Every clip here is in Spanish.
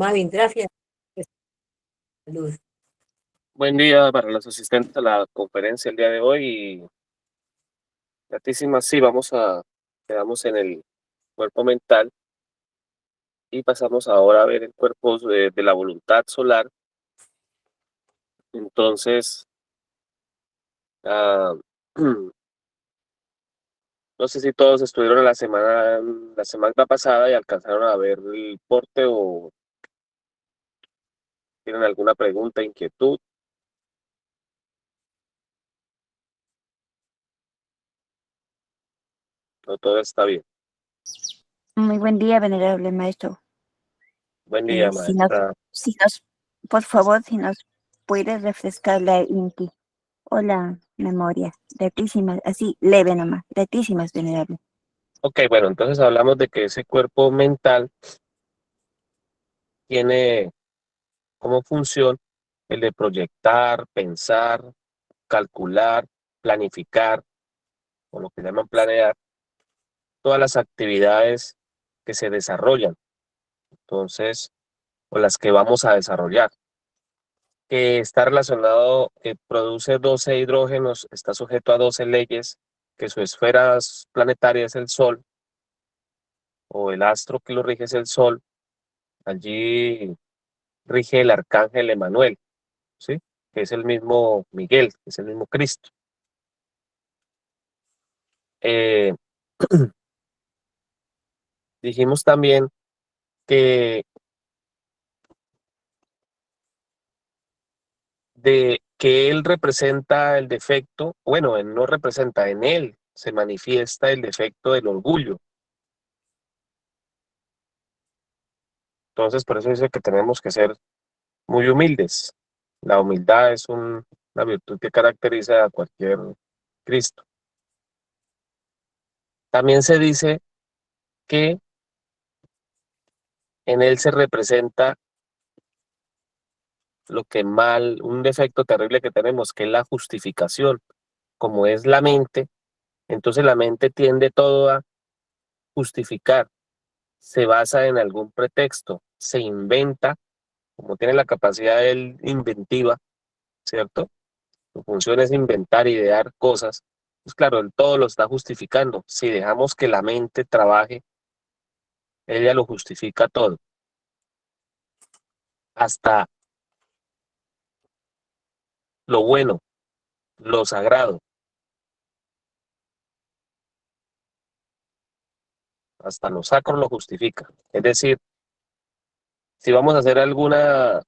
Paloma Vindrafia. Salud. Buen día para los asistentes a la conferencia el día de hoy y gratísimas, sí, quedamos en el cuerpo mental y pasamos ahora a ver el cuerpo de la voluntad solar. Entonces, ah, no sé si todos estuvieron la semana pasada y alcanzaron a ver el porte o tienen alguna pregunta, inquietud. No, todo está bien. Muy buen día, venerable maestro. Buen día, Si nos, maestra. por favor, si nos puede refrescar la INTI o la memoria. Retísimas, así, leve nomás, retísimas, venerable. Ok, bueno, entonces hablamos de que ese cuerpo mental tiene como función el de proyectar, pensar, calcular, planificar, o lo que llaman planear, todas las actividades que se desarrollan, entonces, o las que vamos a desarrollar. Que está relacionado, que produce 12 hidrógenos, está sujeto a 12 leyes, que su esfera planetaria es el Sol, o el astro que lo rige es el Sol. Allí rige el arcángel Emanuel, ¿sí? Que es el mismo Miguel, que es el mismo Cristo. Eh, Dijimos también que él representa el defecto, bueno, él no representa, en él se manifiesta el defecto del orgullo. Entonces, por eso dice que tenemos que ser muy humildes. La humildad es una virtud que caracteriza a cualquier Cristo. También se dice que en él se representa un defecto terrible que tenemos, que es la justificación. Como es la mente, entonces la mente tiende todo a justificar, se basa en algún pretexto, se inventa, como tiene la capacidad él inventiva, ¿cierto? Su función es inventar, idear cosas. Pues claro, él todo lo está justificando. Si dejamos que la mente trabaje, ella lo justifica todo. Hasta lo bueno, lo sagrado. Hasta lo sacro lo justifica. Es decir, si vamos a hacer alguna,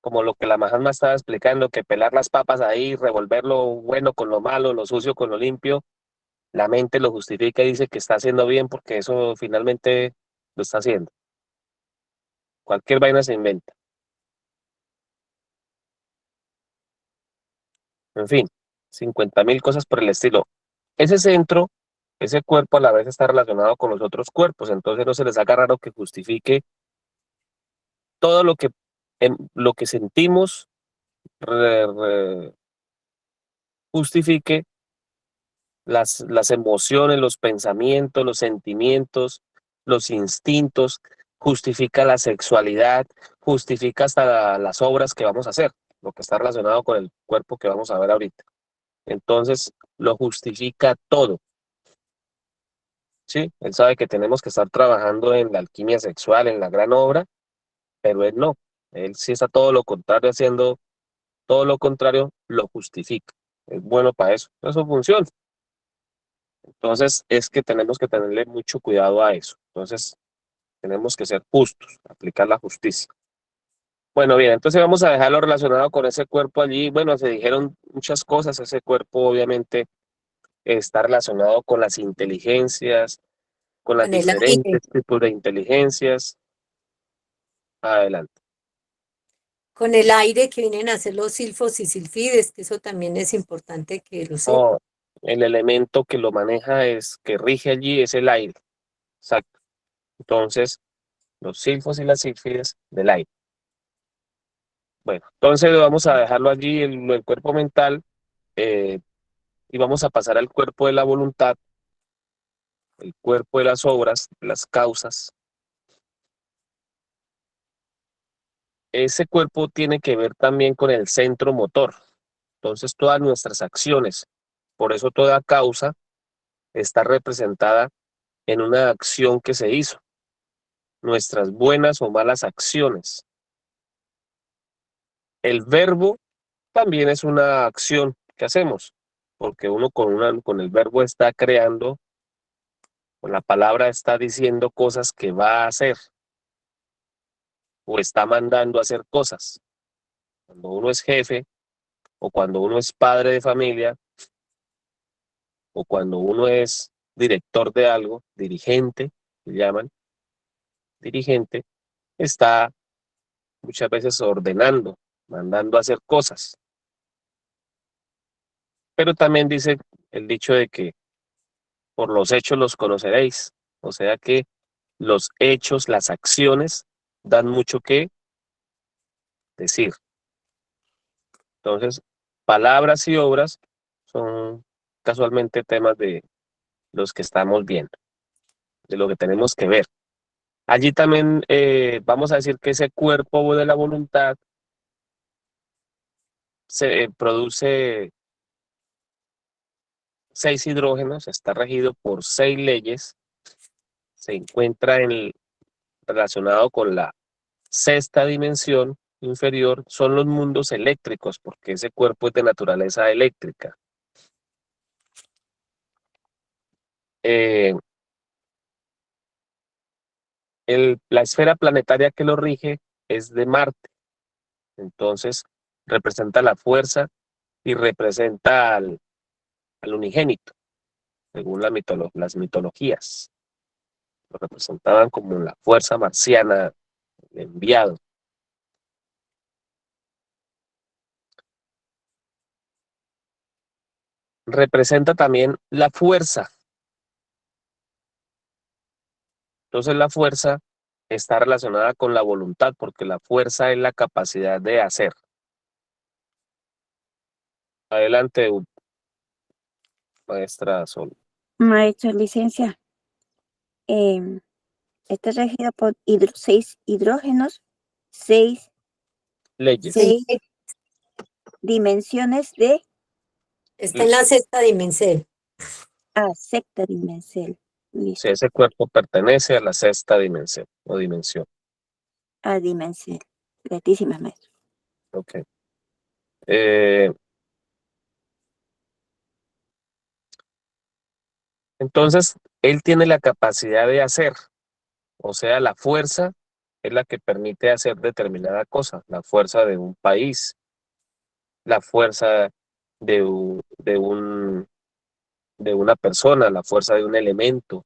como lo que la Mahatma estaba explicando, que pelar las papas ahí, revolver lo bueno con lo malo, lo sucio con lo limpio, la mente lo justifica y dice que está haciendo bien porque eso finalmente lo está haciendo. Cualquier vaina se inventa. En fin, 50.000 cosas por el estilo. Ese centro, ese cuerpo a la vez está relacionado con los otros cuerpos, entonces no se les haga raro que justifique todo lo que sentimos, justifique las emociones, los pensamientos, los sentimientos, los instintos, justifica la sexualidad, justifica hasta las obras que vamos a hacer, lo que está relacionado con el cuerpo que vamos a ver ahorita. Entonces, lo justifica todo. Sí, él sabe que tenemos que estar trabajando en la alquimia sexual, en la gran obra, pero él no. Él sí está todo lo contrario, haciendo todo lo contrario, lo justifica. Es bueno para eso. Eso funciona. Entonces, es que tenemos que tenerle mucho cuidado a eso. Entonces, tenemos que ser justos, aplicar la justicia. Bueno, bien, entonces vamos a dejarlo relacionado con ese cuerpo allí. Bueno, se dijeron muchas cosas. Ese cuerpo, obviamente, está relacionado con las inteligencias, con las Con el aire, diferentes tipos de inteligencias. Adelante. con el aire que vienen a hacer los silfos y silfides, que eso también es importante que lo sepan. Oh, el elemento que lo maneja que rige allí es el aire. Exacto. Entonces, los silfos y las sílfides del aire. Bueno, entonces vamos a dejarlo allí, el cuerpo mental, y vamos a pasar al cuerpo de la voluntad, el cuerpo de las obras, las causas, ese cuerpo tiene que ver también con el centro motor. Entonces, todas nuestras acciones, por eso toda causa está representada en una acción que se hizo, nuestras buenas o malas acciones. El verbo también es una acción que hacemos, porque uno con el verbo está creando, con la palabra está diciendo cosas que va a hacer o está mandando a hacer cosas. Cuando uno es jefe o cuando uno es padre de familia o cuando uno es director de algo, dirigente, se llaman dirigente, está muchas veces ordenando, mandando a hacer cosas. Pero también dice el dicho de que por los hechos los conoceréis. O sea que los hechos, las acciones, dan mucho que decir. Entonces, palabras y obras son casualmente temas de los que estamos viendo, de lo que tenemos que ver. Allí también vamos a decir que ese cuerpo de la voluntad se produce 6 hidrógenos, está regido por 6 leyes, se encuentra relacionado con la sexta dimensión inferior, son los mundos eléctricos, porque ese cuerpo es de naturaleza eléctrica. Eh, la esfera planetaria que lo rige es de Marte, entonces representa la fuerza y representa al unigénito, según las mitologías. Lo representaban como la fuerza marciana, el enviado. Representa también la fuerza. Entonces la fuerza está relacionada con la voluntad, porque la fuerza es la capacidad de hacer. Adelante, maestra Sol. Maestra licencia, está regido por 6 hidrógenos, 6 Leyes. seis dimensiones de Está en la sexta dimensión. sexta dimensión. Listo. Si ese cuerpo pertenece a la sexta dimensión o dimensión. Dimensión. Gratísimas, maestro. Ok. Entonces, él tiene la capacidad de hacer, o sea, la fuerza es la que permite hacer determinada cosa, la fuerza de un país, la fuerza de una persona, la fuerza de un elemento,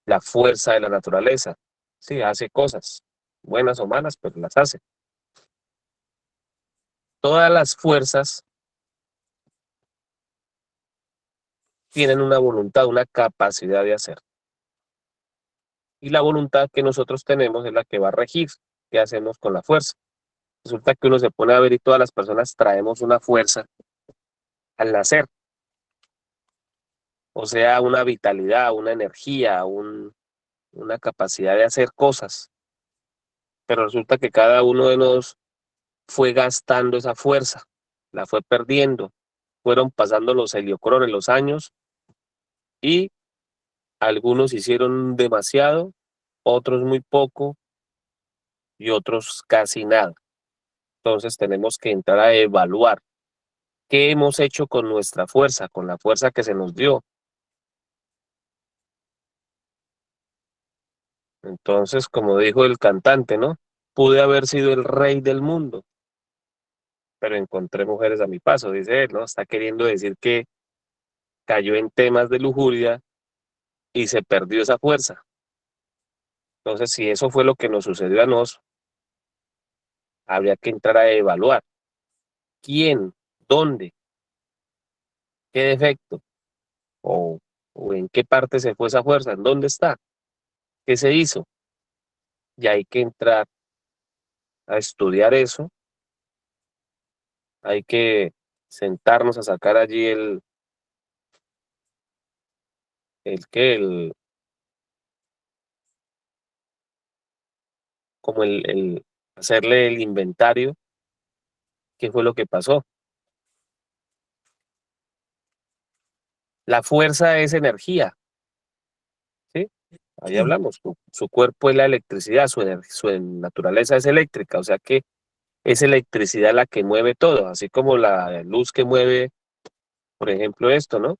la fuerza de la naturaleza. Sí, hace cosas, buenas o malas, pero las hace. Todas las fuerzas tienen una voluntad, una capacidad de hacer. Y la voluntad que nosotros tenemos es la que va a regir qué hacemos con la fuerza. Resulta que uno se pone a ver y todas las personas traemos una fuerza al nacer. O sea, una vitalidad, una energía, una capacidad de hacer cosas. Pero resulta que cada uno de nosotros fue gastando esa fuerza, la fue perdiendo. Fueron pasando los heliocrones, los años, y algunos hicieron demasiado, otros muy poco y otros casi nada. Entonces tenemos que entrar a evaluar qué hemos hecho con nuestra fuerza, con la fuerza que se nos dio. Entonces, como dijo el cantante, ¿no? Pude haber sido el rey del mundo, pero encontré mujeres a mi paso, dice él, ¿no? Está queriendo decir que cayó en temas de lujuria y se perdió esa fuerza. Entonces, si eso fue lo que nos sucedió a nosotros, habría que entrar a evaluar quién, dónde, qué defecto o, o en qué parte se fue esa fuerza, en dónde está, qué se hizo. Y hay que entrar a estudiar eso, hay que sentarnos a sacar allí el como el hacerle el inventario, qué fue lo que pasó. La fuerza es energía, ¿sí? Ahí hablamos, su cuerpo es la electricidad, su naturaleza es eléctrica, o sea que es electricidad la que mueve todo, así como la luz que mueve, por ejemplo, esto, ¿no?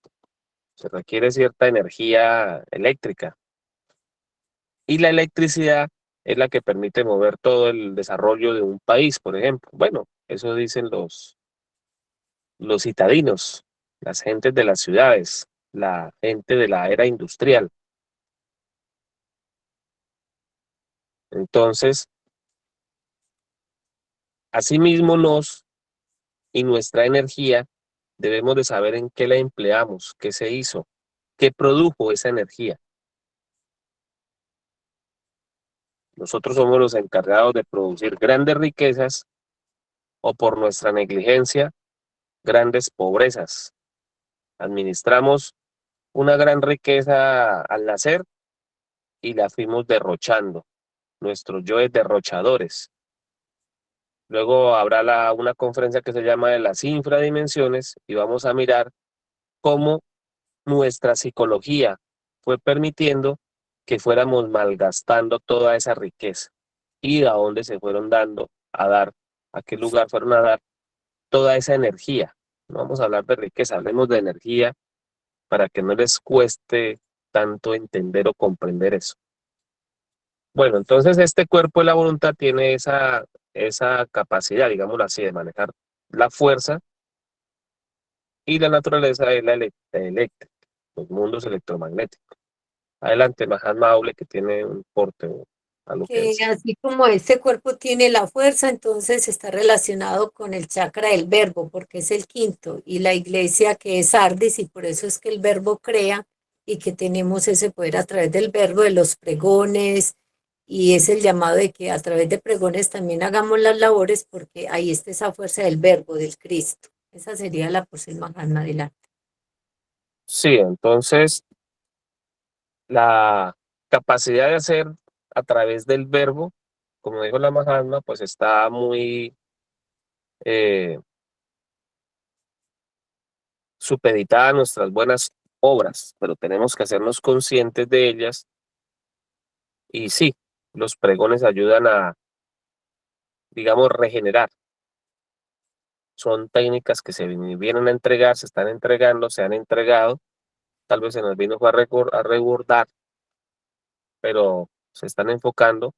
Se requiere cierta energía eléctrica. Y la electricidad es la que permite mover todo el desarrollo de un país, por ejemplo. Bueno, eso dicen los citadinos, las gentes de las ciudades, la gente de la era industrial. Entonces, asimismo y nuestra energía debemos de saber en qué la empleamos, qué se hizo, qué produjo esa energía. Nosotros somos los encargados de producir grandes riquezas o por nuestra negligencia, grandes pobrezas. Administramos una gran riqueza al nacer y la fuimos derrochando. Nuestros yoes derrochadores. Luego habrá una conferencia que se llama de las infradimensiones y vamos a mirar cómo nuestra psicología fue permitiendo que fuéramos malgastando toda esa riqueza y a dónde se fueron dando a dar, a qué lugar fueron a dar toda esa energía. No vamos a hablar de riqueza, hablemos de energía para que no les cueste tanto entender o comprender eso. Bueno, entonces este cuerpo de la voluntad tiene esa capacidad, digámoslo así, de manejar la fuerza y la naturaleza es la eléctrica, los mundos electromagnéticos. Adelante, Mahatma Aule, que tiene un porte a lo que Que decir. así como este cuerpo tiene la fuerza, entonces está relacionado con el chakra del verbo, porque es el quinto, y la iglesia que es Ardis, y por eso es que el verbo crea y que tenemos ese poder a través del verbo, de los pregones, y es el llamado de que a través de pregones también hagamos las labores, porque ahí está esa fuerza del verbo, del Cristo. Esa sería la porción más adelante. Sí, entonces la capacidad de hacer a través del verbo, como dijo la Mahatma, pues está muy eh, supeditada a nuestras buenas obras, pero tenemos que hacernos conscientes de ellas. Y sí, los pregones ayudan a, digamos, regenerar. Son técnicas que se vienen a entregar, se están entregando, se han entregado. Tal vez se nos vino fue a rebordar, pero se están enfocando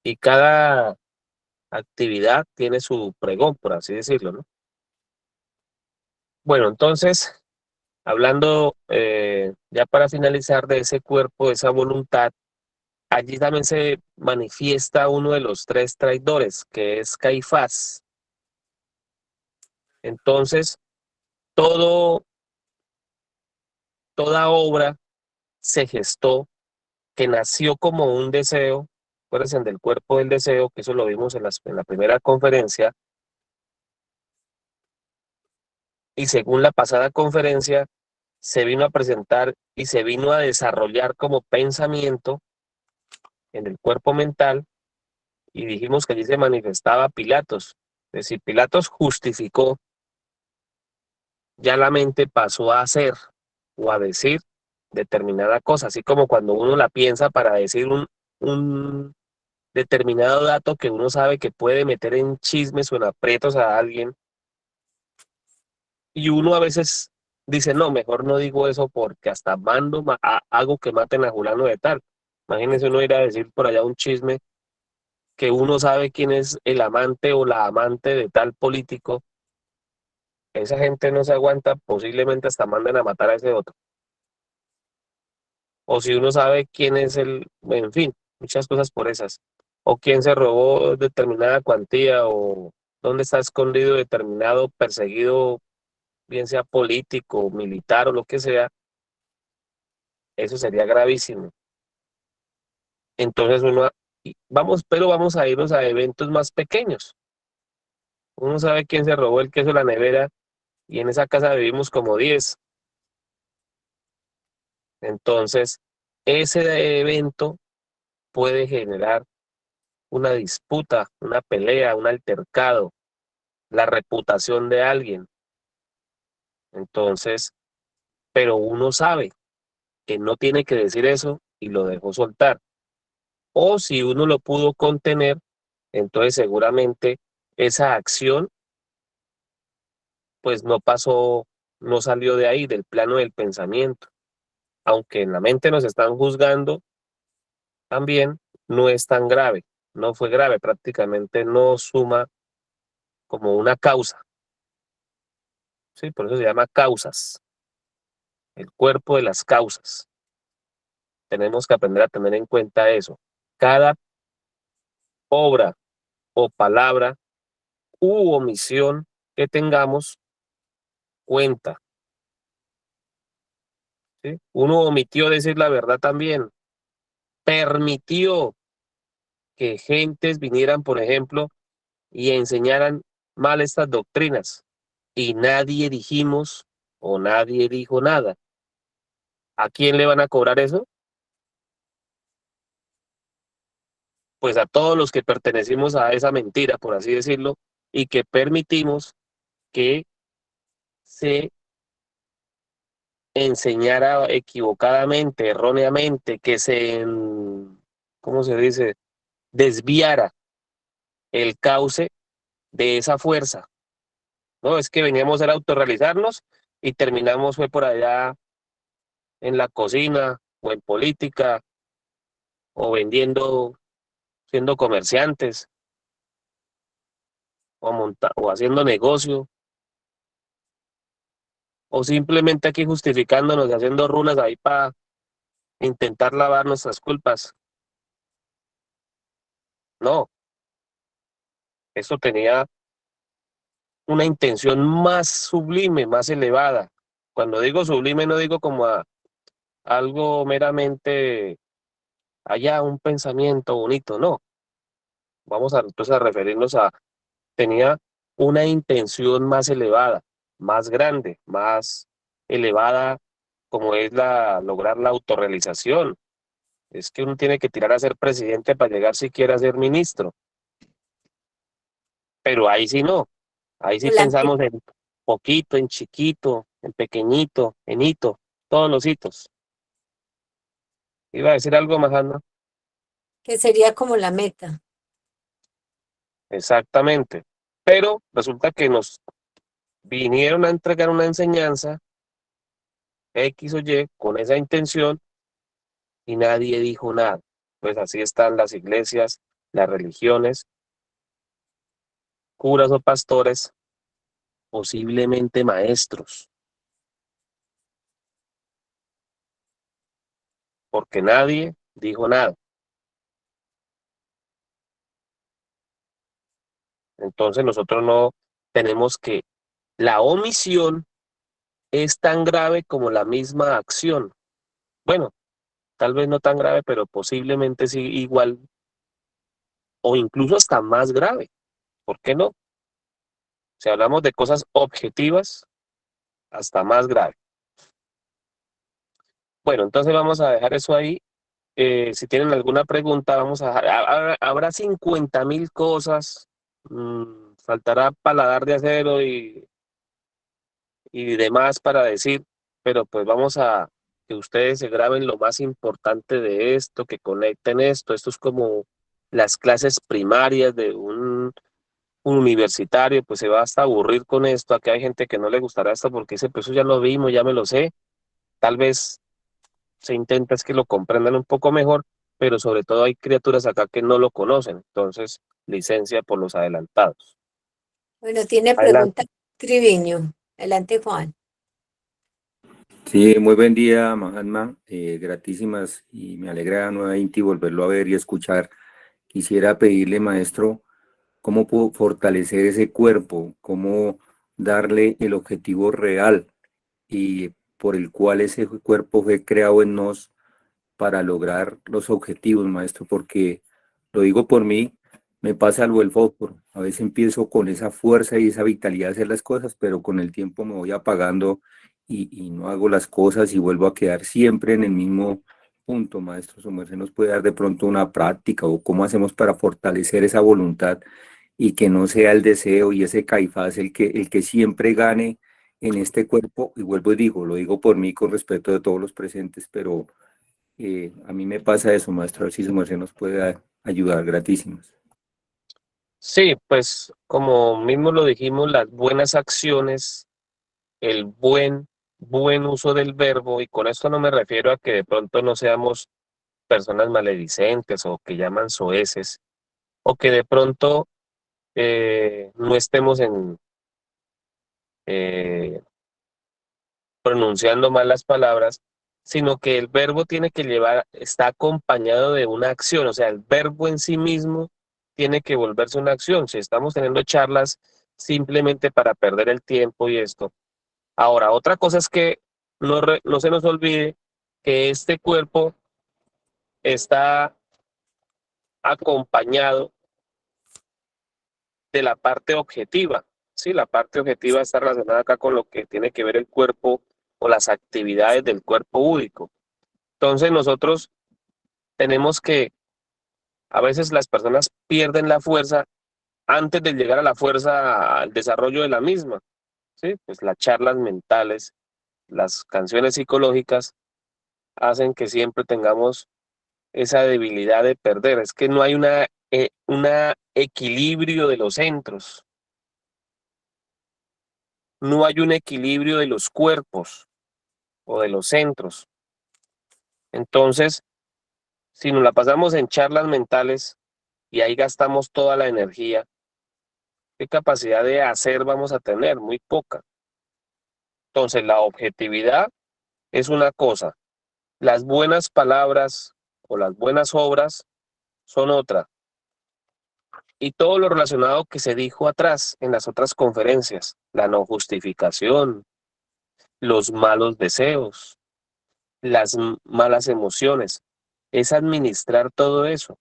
y cada actividad tiene su pregón, por así decirlo, ¿no? Bueno, entonces, hablando ya para finalizar de ese cuerpo, de esa voluntad, allí también se manifiesta uno de los tres traidores, que es Caifás. Entonces, todo, toda obra se gestó, que nació como un deseo, acuérdense del cuerpo del deseo, que eso lo vimos en la primera conferencia, y según la pasada conferencia, se vino a presentar y se vino a desarrollar como pensamiento en el cuerpo mental, y dijimos que allí se manifestaba Pilatos. Es decir, Pilatos justificó, ya la mente pasó a hacer o a decir determinada cosa, así como cuando uno la piensa para decir un determinado dato que uno sabe que puede meter en chismes o en aprietos a alguien, y uno a veces dice, no, mejor no digo eso porque hasta hago que maten a fulano de tal. Imagínense uno ir a decir por allá un chisme que uno sabe quién es el amante o la amante de tal político. Esa gente no se aguanta, posiblemente hasta manden a matar a ese otro. O si uno sabe quién es en fin, muchas cosas por esas. O quién se robó determinada cuantía, o dónde está escondido determinado perseguido, bien sea político, militar o lo que sea, eso sería gravísimo. Entonces pero vamos a irnos a eventos más pequeños. Uno sabe quién se robó el queso de la nevera y en esa casa vivimos como 10. Entonces, ese evento puede generar una disputa, una pelea, un altercado, la reputación de alguien. Entonces, pero uno sabe que no tiene que decir eso y lo dejó soltar. O si uno lo pudo contener, entonces seguramente esa acción pues no pasó, no salió de ahí, del plano del pensamiento. Aunque en la mente nos están juzgando, también no es tan grave, no fue grave, prácticamente no suma como una causa, ¿sí? Por eso se llama causas, el cuerpo de las causas. Tenemos que aprender a tener en cuenta eso. Cada obra o palabra u omisión que tengamos cuenta, ¿sí? Uno omitió decir la verdad también, permitió que gentes vinieran, por ejemplo, y enseñaran mal estas doctrinas y nadie dijimos o nadie dijo nada. ¿A quién le van a cobrar eso? Pues a todos los que pertenecimos a esa mentira, por así decirlo, y que permitimos que se enseñara equivocadamente, erróneamente, que se, ¿cómo se dice?, desviara el cauce de esa fuerza. No, es que veníamos a autorrealizarnos y terminamos fue por allá en la cocina o en política o vendiendo, siendo comerciantes o haciendo negocio o simplemente aquí justificándonos y haciendo runas ahí para intentar lavar nuestras culpas. No, eso tenía una intención más sublime, más elevada. Cuando digo sublime no digo como algo meramente allá, un pensamiento bonito, no. Vamos a, entonces a referirnos a, tenía una intención más elevada, más grande, más elevada, como es lograr la autorrealización. Es que uno tiene que tirar a ser presidente para llegar siquiera a ser ministro. Pero ahí sí no. Ahí sí Volante, pensamos en poquito, en chiquito, en pequeñito, en hito, todos los hitos. Iba a decir algo más, Ana. que sería como la meta. Exactamente. Pero resulta que nos vinieron a entregar una enseñanza X o Y con esa intención y nadie dijo nada. Pues así están las iglesias, las religiones, curas o pastores, posiblemente maestros, porque nadie dijo nada. Entonces nosotros no tenemos que, la omisión es tan grave como la misma acción. Bueno, tal vez no tan grave, pero posiblemente sí igual o incluso hasta más grave. ¿Por qué no? Si hablamos de cosas objetivas, hasta más grave. Bueno, entonces vamos a dejar eso ahí. Si tienen alguna pregunta, vamos a dejar. Habrá 50.000 cosas. Faltará paladar de acero y demás para decir, pero pues vamos a que ustedes se graben lo más importante de esto, que conecten esto. Esto es como las clases primarias de un universitario, pues se va hasta aburrir con esto. Aquí hay gente que no le gustará esto porque dice, pues eso ya lo vimos, ya me lo sé. Tal vez se intenta es que lo comprendan un poco mejor, pero sobre todo hay criaturas acá que no lo conocen. Entonces, licencia por los adelantados. Bueno, tiene pregunta Adelante. Triviño. Adelante, Juan. Sí, muy buen día, Mahatma. Gratísimas y me alegra nuevamente volverlo a ver y escuchar. Quisiera pedirle, maestro, cómo puedo fortalecer ese cuerpo, cómo darle el objetivo real y por el cual ese cuerpo fue creado en nos para lograr los objetivos, maestro, porque lo digo por mí, me pasa algo el fósforo. A veces empiezo con esa fuerza y esa vitalidad de hacer las cosas, pero con el tiempo me voy apagando y no hago las cosas y vuelvo a quedar siempre en el mismo punto, maestro. Su merced nos puede dar de pronto una práctica o cómo hacemos para fortalecer esa voluntad y que no sea el deseo y ese Caifás el que siempre gane en este cuerpo. Y vuelvo y digo, lo digo por mí con respeto de todos los presentes, pero a mí me pasa eso, maestro. A ver si su merced nos puede ayudar. Gratísimas. Sí, pues como mismo lo dijimos, las buenas acciones, el buen uso del verbo, y con esto no me refiero a que de pronto no seamos personas maledicentes o que llaman soeces, o que de pronto no estemos eh, pronunciando mal las palabras, sino que el verbo tiene que está acompañado de una acción, o sea, el verbo en sí mismo tiene que volverse una acción. Si estamos teniendo charlas simplemente para perder el tiempo y esto. Ahora, otra cosa es que no se nos olvide que este cuerpo está acompañado de la parte objetiva. Sí, la parte objetiva está relacionada acá con lo que tiene que ver el cuerpo o las actividades del cuerpo údico. Entonces nosotros tenemos que, a veces las personas pierden la fuerza antes de llegar a la fuerza al desarrollo de la misma. Sí, pues las charlas mentales, las canciones psicológicas hacen que siempre tengamos esa debilidad de perder. Es que no hay una equilibrio de los centros, no hay un equilibrio de los cuerpos o de los centros. Entonces, si nos la pasamos en charlas mentales y ahí gastamos toda la energía, ¿qué capacidad de hacer vamos a tener? Muy poca. Entonces, la objetividad es una cosa, las buenas palabras o las buenas obras son otra. Y todo lo relacionado que se dijo atrás en las otras conferencias, la no justificación, los malos deseos, las malas emociones, es administrar todo eso.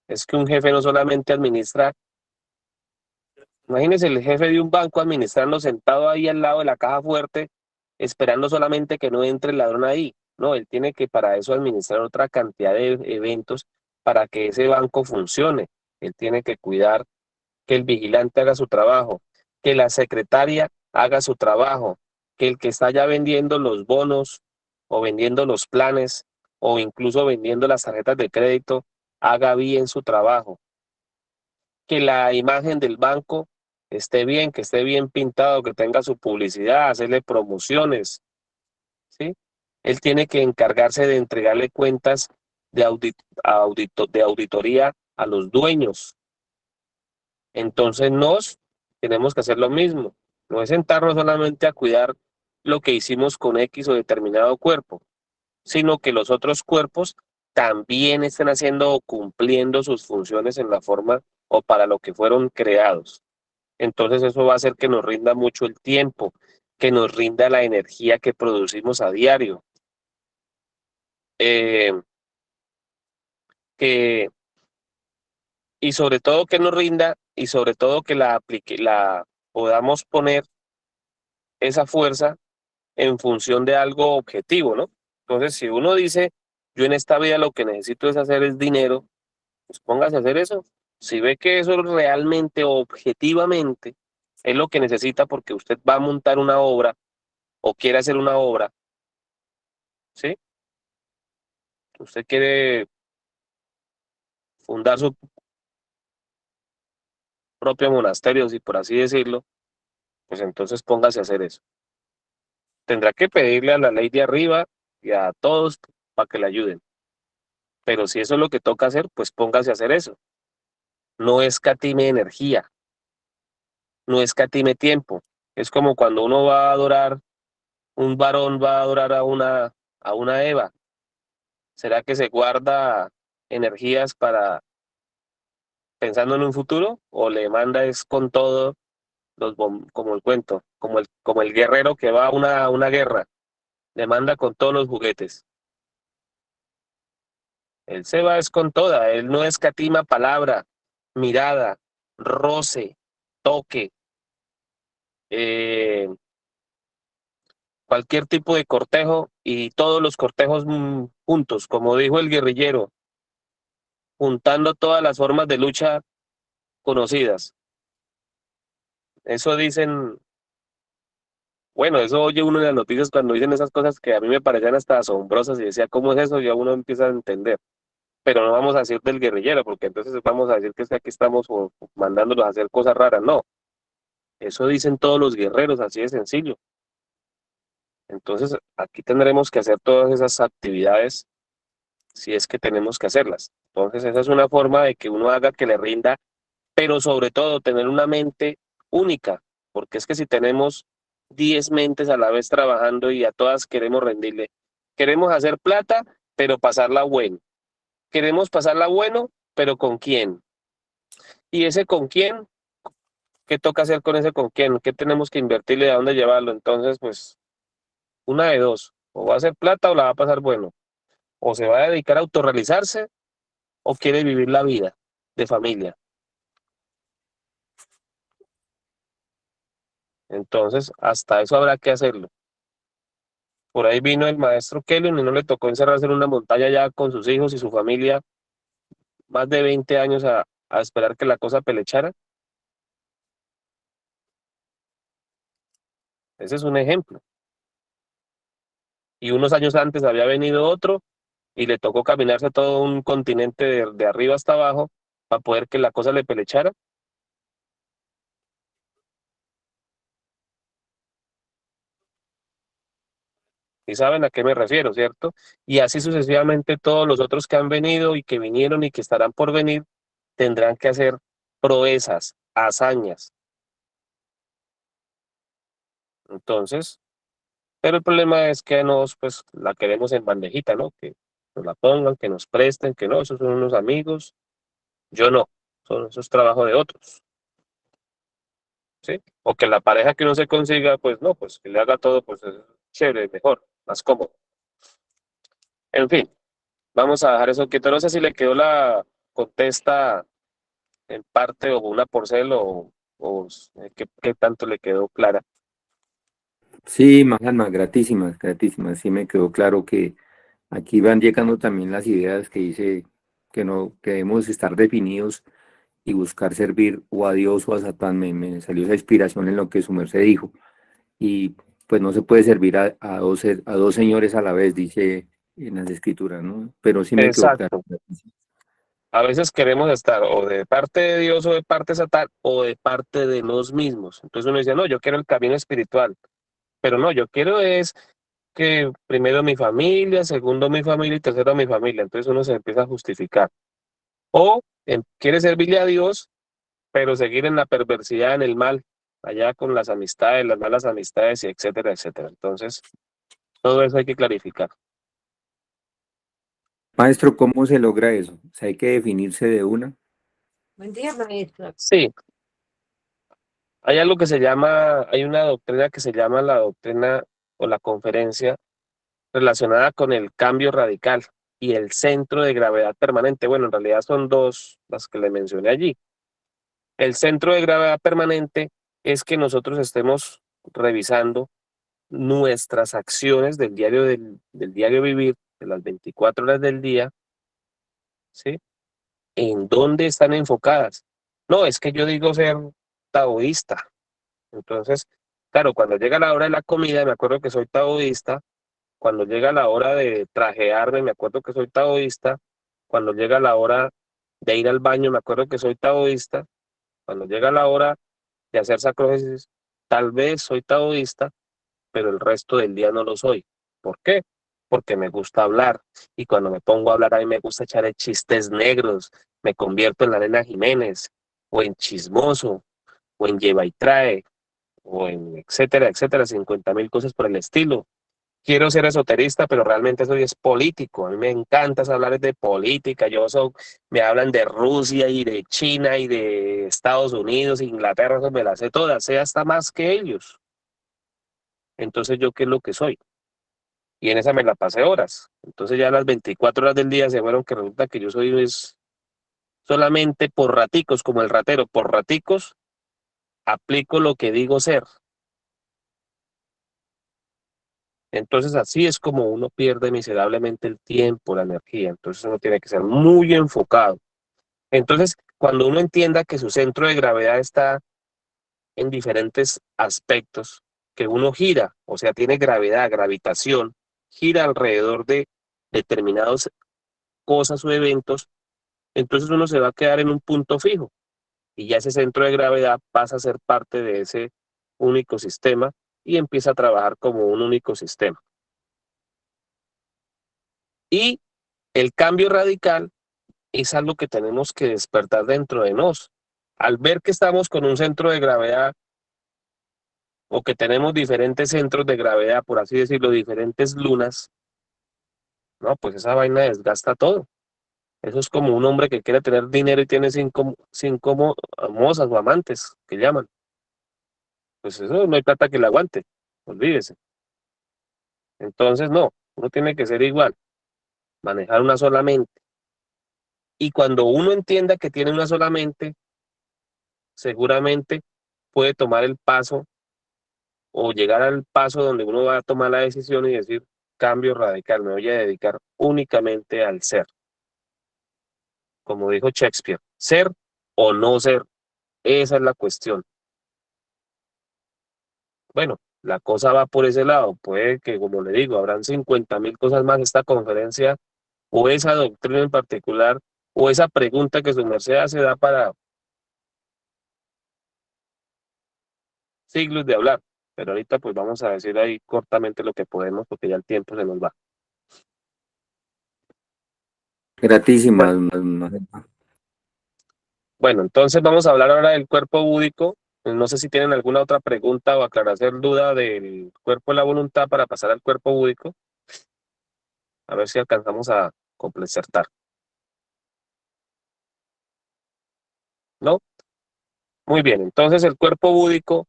Es que un jefe no solamente administra, imagínese el jefe de un banco administrando sentado ahí al lado de la caja fuerte, esperando solamente que no entre el ladrón ahí. No, él tiene que para eso administrar otra cantidad de eventos para que ese banco funcione. Él tiene que cuidar que el vigilante haga su trabajo, que la secretaria haga su trabajo, que el que está ya vendiendo los bonos o vendiendo los planes o incluso vendiendo las tarjetas de crédito haga bien su trabajo, que la imagen del banco esté bien, que esté bien pintado, que tenga su publicidad, hacerle promociones, ¿sí? Él tiene que encargarse de entregarle cuentas de auditoría a los dueños. Entonces tenemos que hacer lo mismo. No es sentarnos solamente a cuidar lo que hicimos con X o determinado cuerpo, sino que los otros cuerpos también estén haciendo o cumpliendo sus funciones en la forma o para lo que fueron creados. Entonces eso va a hacer que nos rinda mucho el tiempo, que nos rinda la energía que producimos a diario. Eh, que, y sobre todo que nos rinda y sobre todo que la podamos poner esa fuerza en función de algo objetivo, ¿no? Entonces, si uno dice, yo en esta vida lo que necesito es hacer es dinero, pues póngase a hacer eso. Si ve que eso realmente, objetivamente, es lo que necesita porque usted va a montar una obra o quiere hacer una obra, ¿sí? Usted quiere fundar su propio monasterio, si por así decirlo, pues entonces póngase a hacer eso. Tendrá que pedirle a la ley de arriba y a todos para que le ayuden. Pero si eso es lo que toca hacer, pues póngase a hacer eso. No escatime energía, no escatime tiempo. Es como cuando uno va a adorar, un varón va a adorar a una Eva. ¿Será que se guarda energías para pensando en un futuro? ¿O le manda es con todo, como el cuento, como el guerrero que va a una guerra, le manda con todos los juguetes? Él se va es con toda, él no escatima palabra, mirada, roce, toque, cualquier tipo de cortejo, y todos los cortejos juntos, como dijo el guerrillero, juntando todas las formas de lucha conocidas. Eso dicen, bueno, eso oye uno en las noticias cuando dicen esas cosas que a mí me parecían hasta asombrosas y decía, ¿cómo es eso? Ya uno empieza a entender. Pero no vamos a decir del guerrillero, porque entonces vamos a decir que es que aquí estamos mandándolos a hacer cosas raras. No, eso dicen todos los guerreros, así de sencillo. Entonces, aquí tendremos que hacer todas esas actividades si es que tenemos que hacerlas. Entonces, esa es una forma de que uno haga que le rinda, pero sobre todo tener una mente única, porque es que si tenemos 10 mentes a la vez trabajando y a todas queremos rendirle, queremos hacer plata, pero pasarla bueno. Queremos pasarla bueno, pero ¿con quién? Y ese con quién, ¿qué toca hacer con ese con quién? ¿Qué tenemos que invertirle? ¿A dónde llevarlo? Entonces, pues, una de dos, o va a hacer plata o la va a pasar bueno, o se va a dedicar a autorrealizarse o quiere vivir la vida de familia. Entonces, hasta eso habrá que hacerlo. Por ahí vino el maestro Kellyn y no le tocó encerrarse en una montaña ya con sus hijos y su familia más de 20 años a esperar que la cosa pelechara. Ese es un ejemplo. Y unos años antes había venido otro y le tocó caminarse todo un continente de arriba hasta abajo para poder que la cosa le pelechara. Y saben a qué me refiero, ¿cierto? Y así sucesivamente todos los otros que han venido y que vinieron y que estarán por venir tendrán que hacer proezas, hazañas. Entonces, pero el problema es que nos, pues, la queremos en bandejita, ¿no? Que nos la pongan, que nos presten, que no, esos son unos amigos. Yo no, eso es trabajo de otros, ¿sí? O que la pareja que uno se consiga, pues no, pues que le haga todo, pues es chévere, mejor, más cómodo. En fin, vamos a dejar eso quieto. No sé si le quedó la contesta en parte o una porcel o qué tanto le quedó clara. Sí, Mahatma, gratísimas, gratísimas. Sí me quedó claro que aquí van llegando también las ideas que dice que no que debemos estar definidos y buscar servir o a Dios o a Satán. Me salió esa inspiración en lo que su merced dijo. Y pues no se puede servir a dos señores a la vez, dice en las escrituras, ¿no? Pero sí me quedó claro. Exacto. A veces queremos estar o de parte de Dios o de parte de Satán o de parte de los mismos. Entonces uno dice, no, yo quiero el camino espiritual, pero no, yo quiero es que primero mi familia, segundo mi familia y tercero mi familia. Entonces uno se empieza a justificar. O quiere servirle a Dios, pero seguir en la perversidad, en el mal, allá con las amistades, las malas amistades y etcétera, etcétera. Entonces, todo eso hay que clarificar. Maestro, ¿cómo se logra eso? O sea, hay que definirse de una. Buen día, maestra. Sí, hay algo que se llama, hay una doctrina que se llama la doctrina o la conferencia relacionada con el cambio radical y el centro de gravedad permanente. Bueno, en realidad son dos las que le mencioné allí. El centro de gravedad permanente es que nosotros estemos revisando nuestras acciones del diario del diario vivir, de las 24 horas del día, ¿sí? ¿En dónde están enfocadas? No, es que yo digo ser taoísta. Entonces, claro, cuando llega la hora de la comida, me acuerdo que soy taoísta. Cuando llega la hora de trajearme, me acuerdo que soy taoísta. Cuando llega la hora de ir al baño, me acuerdo que soy taoísta. Cuando llega la hora de hacer sacrógesis, tal vez soy taoísta, pero el resto del día no lo soy. ¿Por qué? Porque me gusta hablar. Y cuando me pongo a hablar, a mí me gusta echar chistes negros. Me convierto en la Nena Jiménez, o en chismoso, o en lleva y trae, o en etcétera, etcétera, 50.000 cosas por el estilo. Quiero ser esoterista, pero realmente soy es político. A mí me encanta hablar de política. Me hablan de Rusia y de China y de Estados Unidos, Inglaterra, eso me las sé todas, sé hasta más que ellos. Entonces, ¿yo qué es lo que soy? Y en esa me la pasé horas. Entonces ya las 24 horas del día se fueron que resulta que yo soy es, solamente por raticos, como el ratero, por raticos, aplico lo que digo ser. Entonces así es como uno pierde miserablemente el tiempo, la energía. Entonces uno tiene que ser muy enfocado. Entonces, cuando uno entienda que su centro de gravedad está en diferentes aspectos, que uno gira, o sea, tiene gravedad, gravitación, gira alrededor de determinadas cosas o eventos, entonces uno se va a quedar en un punto fijo y ya ese centro de gravedad pasa a ser parte de ese único sistema y empieza a trabajar como un único sistema. Y el cambio radical es algo que tenemos que despertar dentro de nos. Al ver que estamos con un centro de gravedad o que tenemos diferentes centros de gravedad, por así decirlo, diferentes lunas, no, pues esa vaina desgasta todo. Eso es como un hombre que quiere tener dinero y tiene cinco mozas o amantes, que llaman. Pues eso no hay plata que le aguante, olvídese. Entonces, no, uno tiene que ser igual, manejar una sola mente. Y cuando uno entienda que tiene una sola mente, seguramente puede tomar el paso o llegar al paso donde uno va a tomar la decisión y decir, cambio radical, me voy a dedicar únicamente al ser. Como dijo Shakespeare, ser o no ser, esa es la cuestión. Bueno, la cosa va por ese lado. Puede que, como le digo, habrán 50.000 cosas más. Esta conferencia o esa doctrina en particular o esa pregunta que su merced hace da para siglos de hablar. Pero ahorita pues vamos a decir ahí cortamente lo que podemos porque ya el tiempo se nos va. Gratísimas, Bueno, entonces vamos a hablar ahora del cuerpo búdico. No sé si tienen alguna otra pregunta o aclaración, duda del cuerpo de la voluntad para pasar al cuerpo búdico. A ver si alcanzamos a completar. ¿No? Muy bien, entonces el cuerpo búdico,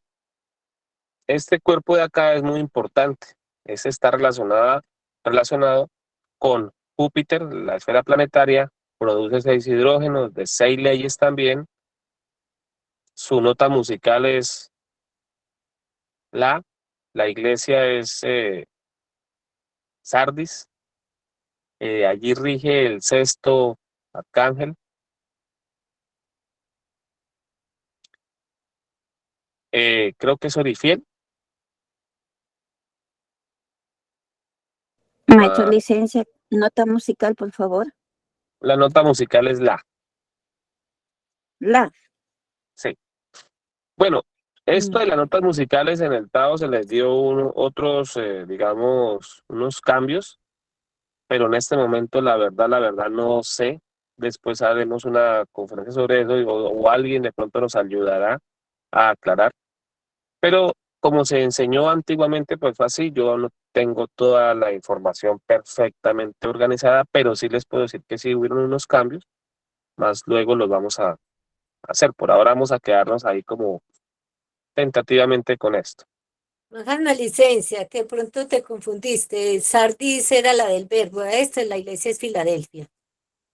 este cuerpo de acá es muy importante. Ese está relacionado con Júpiter, la esfera planetaria, produce 6 hidrógenos de 6 leyes también. Su nota musical es la iglesia es Sardis, allí rige el sexto arcángel. Creo que es Orifiel. Maestro licencia, nota musical, por favor. La nota musical es la. La. Sí. Bueno, esto de las notas musicales en el Tao se les dio otros, digamos, unos cambios, pero en este momento la verdad no sé. Después haremos una conferencia sobre eso o alguien de pronto nos ayudará a aclarar. Pero como se enseñó antiguamente, pues fue así. Yo no tengo toda la información perfectamente organizada, pero sí les puedo decir que sí hubieron unos cambios, más luego los vamos a hacer. Por ahora vamos a quedarnos ahí como tentativamente con esto. Una licencia, que pronto te confundiste. Sardis era la del verbo, esta es la iglesia es Filadelfia.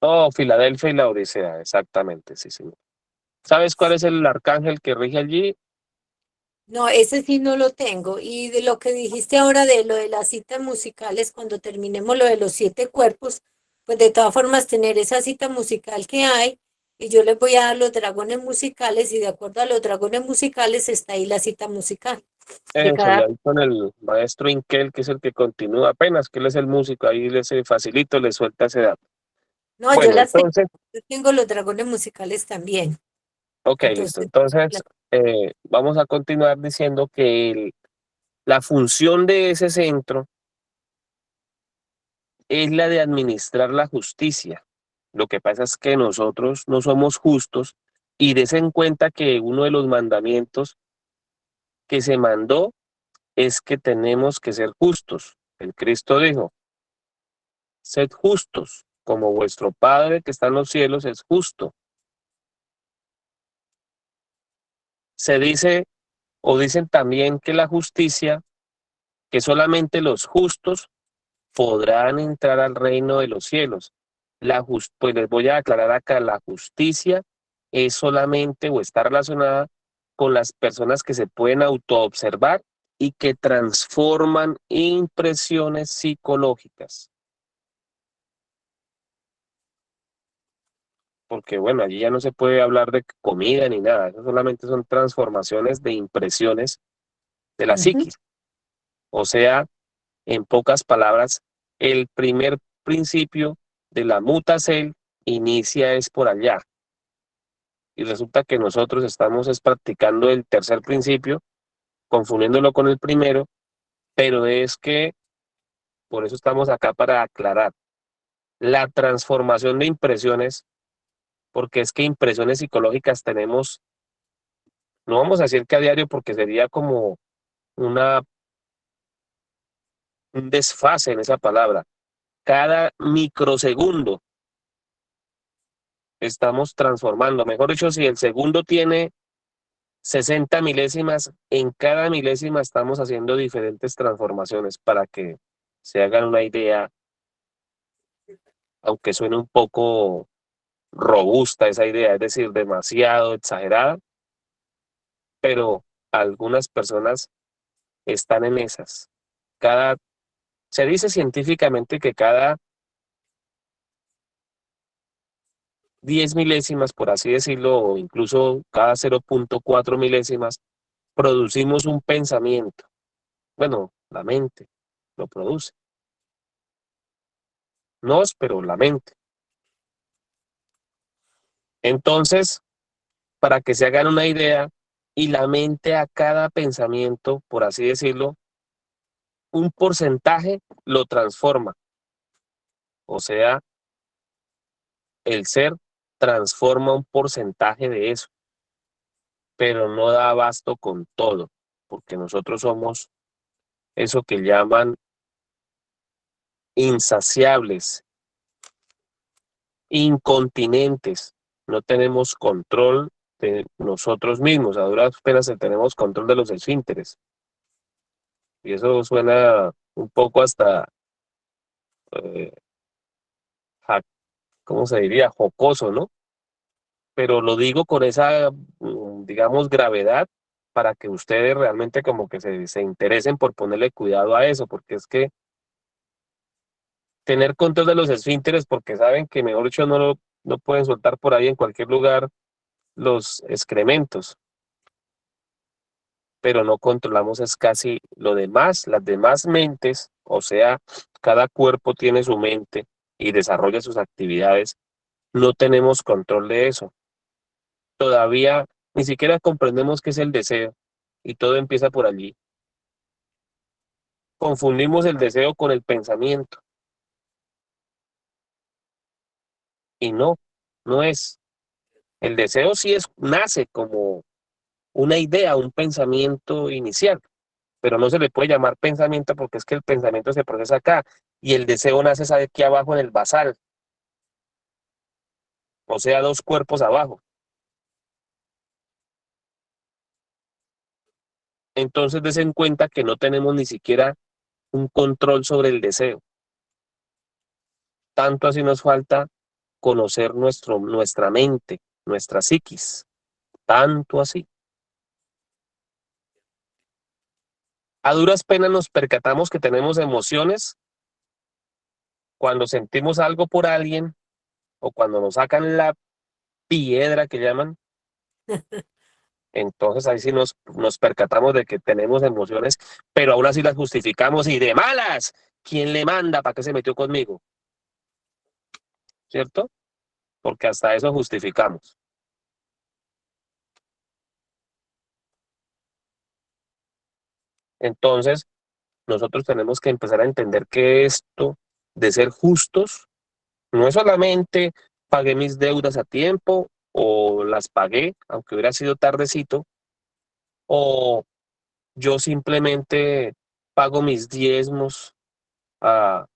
Oh, Filadelfia y la Odisea, exactamente, sí, señor. ¿Sabes cuál es el arcángel que rige allí? No, ese sí no lo tengo. Y de lo que dijiste ahora de lo de las citas musicales, cuando terminemos lo de los 7 cuerpos, pues de todas formas tener esa cita musical que hay, y yo les voy a dar los dragones musicales, y de acuerdo a los dragones musicales está ahí la cita musical de Eso, y cada. ahí con el maestro Inkel, que es el que continúa apenas, que él es el músico, ahí les facilito, le suelta ese dato. No, yo Bueno, las tengo, entonces, yo tengo los dragones musicales también. ok, listo. Entonces, Entonces, vamos a continuar diciendo que la función de ese centro es la de administrar la justicia. Lo que pasa es que nosotros no somos justos y des en cuenta que uno de los mandamientos que se mandó es que tenemos que ser justos. El Cristo dijo, sed justos, como vuestro Padre que está en los cielos es justo. Se dice o dicen también que la justicia, que solamente los justos podrán entrar al reino de los cielos. Pues les voy a aclarar acá, la justicia es solamente o está relacionada con las personas que se pueden autoobservar y que transforman impresiones psicológicas. Porque bueno, allí ya no se puede hablar de comida ni nada, eso solamente son transformaciones de impresiones de la psiquis. O sea, en pocas palabras, el primer principio de la mutacel inicia es por allá. Y resulta que nosotros estamos practicando el tercer principio, confundiéndolo con el primero, pero es que, por eso estamos acá para aclarar, la transformación de impresiones, porque es que impresiones psicológicas tenemos, no vamos a decir que a diario porque sería como un desfase en esa palabra. Cada microsegundo estamos transformando. Mejor dicho, si el segundo tiene 60 milésimas, en cada milésima estamos haciendo diferentes transformaciones para que se hagan una idea, aunque suene un poco robusta esa idea, es decir, demasiado exagerada, pero algunas personas están en esas. Se dice científicamente que cada 10 milésimas, por así decirlo, o incluso cada 0.4 milésimas, producimos un pensamiento. Bueno, la mente lo produce. Pero la mente. Entonces, para que se hagan una idea, y la mente a cada pensamiento, por así decirlo, un porcentaje lo transforma. O sea, el ser transforma un porcentaje de eso, pero no da abasto con todo, porque nosotros somos eso que llaman insaciables, incontinentes, no tenemos control de nosotros mismos, a duras penas tenemos control de los esfínteres. Y eso suena un poco hasta, eh, ¿cómo se diría? Jocoso, ¿no? Pero lo digo con esa, digamos, gravedad para que ustedes realmente como que se interesen por ponerle cuidado a eso, porque es que tener control de los esfínteres, porque saben que mejor dicho no pueden soltar por ahí en cualquier lugar los excrementos, pero no controlamos es casi lo demás, las demás mentes, o sea, cada cuerpo tiene su mente y desarrolla sus actividades, no tenemos control de eso. Todavía ni siquiera comprendemos qué es el deseo y todo empieza por allí. Confundimos el deseo con el pensamiento y no es. El deseo sí nace como una idea, un pensamiento inicial, pero no se le puede llamar pensamiento porque es que el pensamiento se procesa acá y el deseo nace aquí abajo en el basal, o sea, 2 cuerpos abajo. Entonces des en cuenta que no tenemos ni siquiera un control sobre el deseo. Tanto así nos falta conocer nuestra mente, nuestra psiquis, tanto así. A duras penas nos percatamos que tenemos emociones cuando sentimos algo por alguien o cuando nos sacan la piedra que llaman. Entonces ahí sí nos percatamos de que tenemos emociones, pero aún así las justificamos y de malas. ¿Quién le manda? ¿Para qué se metió conmigo? ¿Cierto? Porque hasta eso justificamos. Entonces, nosotros tenemos que empezar a entender que esto de ser justos no es solamente pagué mis deudas a tiempo o las pagué, aunque hubiera sido tardecito, o yo simplemente pago mis diezmos a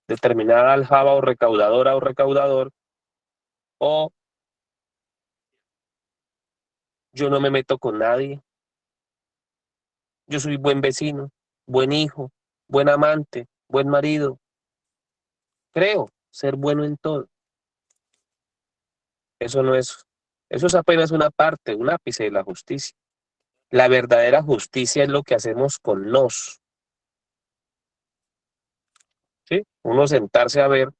determinada aljaba o recaudadora o recaudador, o yo no me meto con nadie, yo soy buen vecino, buen hijo, buen amante, buen marido, creo ser bueno en todo. Eso no es, eso es apenas una parte, un ápice de la justicia. La verdadera justicia es lo que hacemos con nos, ¿sí? Uno sentarse a ver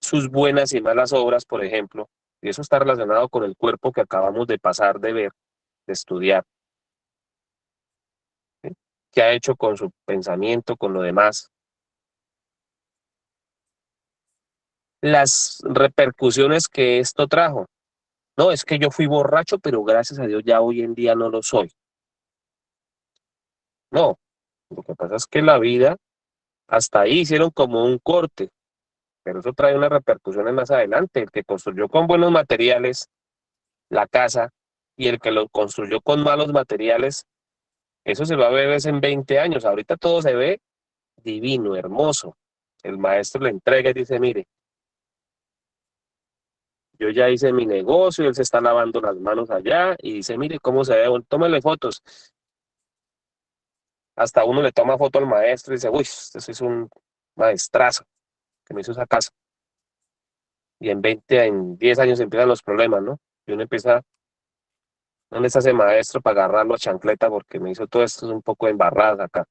sus buenas y malas obras, por ejemplo, y eso está relacionado con el cuerpo que acabamos de pasar de ver, de estudiar, ¿sí? ¿Qué ha hecho con su pensamiento, con lo demás? Las repercusiones que esto trajo. No, es que yo fui borracho, pero gracias a Dios ya hoy en día no lo soy. No, lo que pasa es que la vida, hasta ahí hicieron como un corte, pero eso trae unas repercusiones más adelante. El que construyó con buenos materiales la casa y el que lo construyó con malos materiales, eso se va a ver es en 20 años. Ahorita todo se ve divino, hermoso. El maestro le entrega y dice, mire, yo ya hice mi negocio, él se está lavando las manos allá y dice, mire cómo se ve, tómele fotos. Hasta uno le toma foto al maestro y dice, uy, eso es un maestrazo que me hizo esa casa. Y en 10 años empiezan los problemas, ¿no? Y uno empieza, ¿dónde está ese maestro para agarrarlo a chancleta? Porque me hizo todo esto un poco embarrada acá.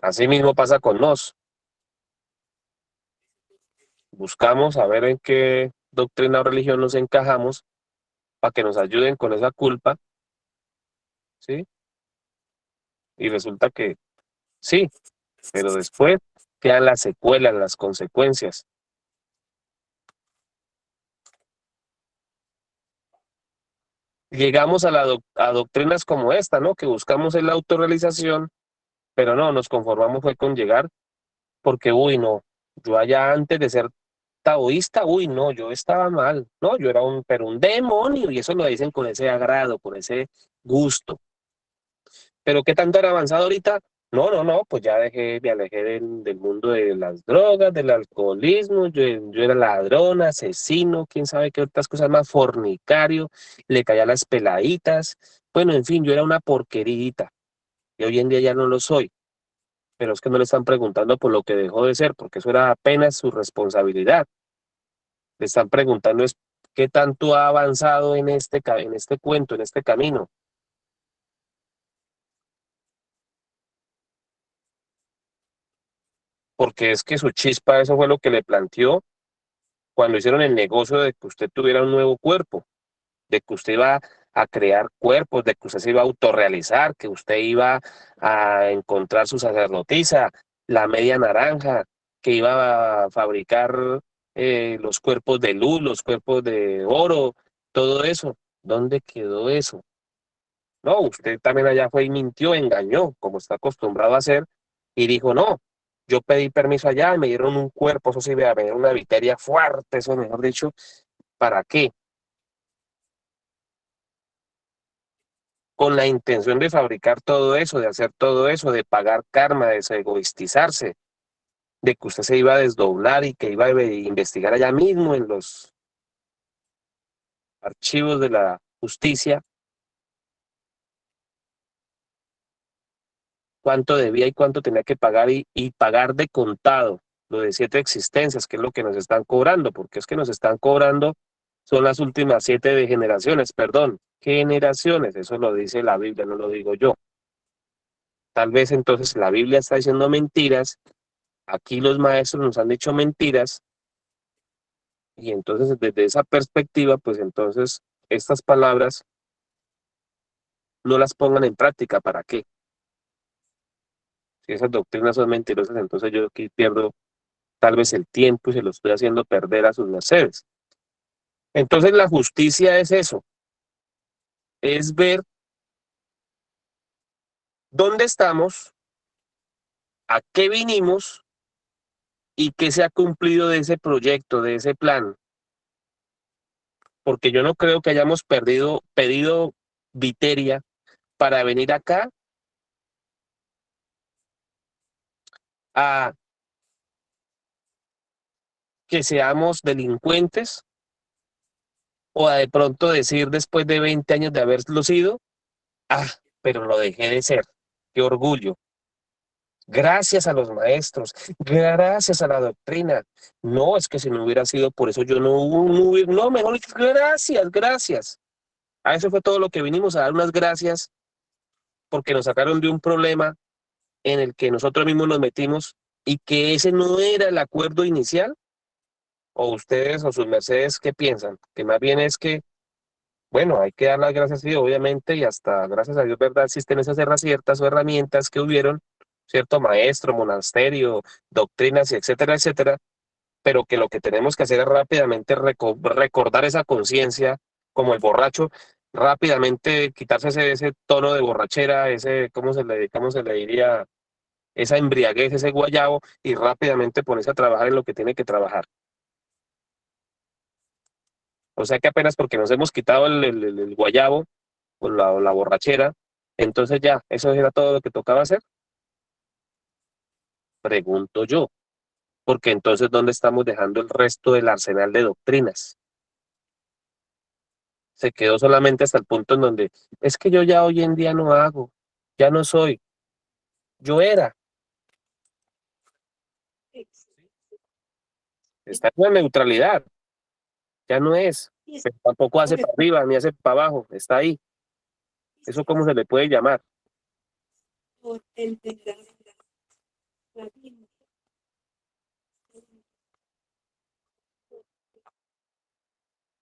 Así mismo pasa con nos. Buscamos a ver en qué doctrina o religión nos encajamos para que nos ayuden con esa culpa, ¿sí? Y resulta que sí, pero después quedan las secuelas, las consecuencias. Llegamos a doctrinas como esta, ¿no? Que buscamos la autorrealización, pero no, nos conformamos fue con llegar porque, uy, no, yo allá antes de ser taoísta, uy, no, yo estaba mal, no, yo era pero un demonio, y eso lo dicen con ese agrado, con ese gusto. Pero ¿qué tanto era avanzado ahorita? No, no, no, pues ya me alejé del mundo de las drogas, del alcoholismo, yo era ladrón, asesino, quién sabe qué otras cosas más, fornicario, le caía a las peladitas, bueno, en fin, yo era una porquerita, y hoy en día ya no lo soy, pero es que no le están preguntando por lo que dejó de ser, porque eso era apenas su responsabilidad. Le están preguntando es qué tanto ha avanzado en este cuento, en este camino. Porque es que su chispa, eso fue lo que le planteó cuando hicieron el negocio de que usted tuviera un nuevo cuerpo, de que usted iba a crear cuerpos, de que usted se iba a autorrealizar, que usted iba a encontrar su sacerdotisa, la media naranja, que iba a fabricar los cuerpos de luz, los cuerpos de oro, todo eso. ¿Dónde quedó eso? No, usted también allá fue y mintió, engañó, como está acostumbrado a hacer, y dijo, no, yo pedí permiso allá y me dieron un cuerpo, eso sí, vea, me dieron una viteria fuerte, eso mejor dicho, ¿para qué? Con la intención de fabricar todo eso, de hacer todo eso, de pagar karma, de egoistizarse, de que usted se iba a desdoblar y que iba a investigar allá mismo en los archivos de la justicia cuánto debía y cuánto tenía que pagar y pagar de contado, lo de 7 existencias, que es lo que nos están cobrando, porque es que nos están cobrando, son las últimas 7 de generaciones, perdón, generaciones, eso lo dice la Biblia, no lo digo yo. Tal vez entonces la Biblia está diciendo mentiras, aquí los maestros nos han dicho mentiras, y entonces desde esa perspectiva, pues entonces estas palabras no las pongan en práctica, ¿para qué? Si esas doctrinas son mentirosas, entonces yo aquí pierdo tal vez el tiempo y se lo estoy haciendo perder a sus mercedes. Entonces la justicia es eso, es ver dónde estamos, a qué vinimos y qué se ha cumplido de ese proyecto, de ese plan. Porque yo no creo que hayamos pedido viteria para venir acá a que seamos delincuentes o a de pronto decir después de 20 años de haberlo sido, ah, pero lo dejé de ser, qué orgullo. Gracias a los maestros, gracias a la doctrina. No, es que si no hubiera sido por eso, yo no, no, no mejor gracias, gracias. A eso fue todo lo que vinimos, a dar unas gracias porque nos sacaron de un problema en el que nosotros mismos nos metimos y que ese no era el acuerdo inicial. ¿O ustedes o sus mercedes qué piensan? Que más bien es que, bueno, hay que dar las gracias, sí, obviamente, y hasta gracias a Dios, ¿verdad? Existen esas herramientas o herramientas que hubieron, ¿cierto? Maestro, monasterio, doctrinas, y etcétera, etcétera, pero que lo que tenemos que hacer es rápidamente recordar esa conciencia, como el borracho, rápidamente quitarse ese tono de borrachera, ese, cómo se le diría? Esa embriaguez, ese guayabo, y rápidamente ponerse a trabajar en lo que tiene que trabajar. O sea que apenas porque nos hemos quitado el guayabo o la borrachera, entonces ya, eso era todo lo que tocaba hacer. Pregunto yo, porque entonces ¿dónde estamos dejando el resto del arsenal de doctrinas? Se quedó solamente hasta el punto en donde es que yo ya hoy en día no hago, ya no soy, yo era. Está en la neutralidad, ya no es, pero tampoco hace para arriba ni hace para abajo, está ahí. ¿Eso cómo se le puede llamar?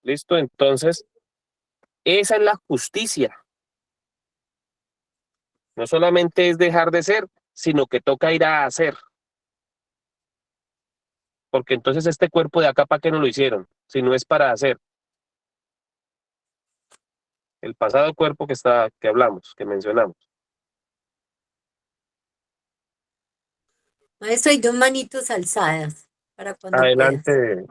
¿Listo? Entonces, esa es la justicia. No solamente es dejar de ser, sino que toca ir a hacer. Porque entonces este cuerpo de acá, ¿para qué no lo hicieron? Si no es para hacer. El pasado cuerpo que hablamos, que mencionamos. Maestro, hay dos manitos alzadas para cuando puedas. Adelante.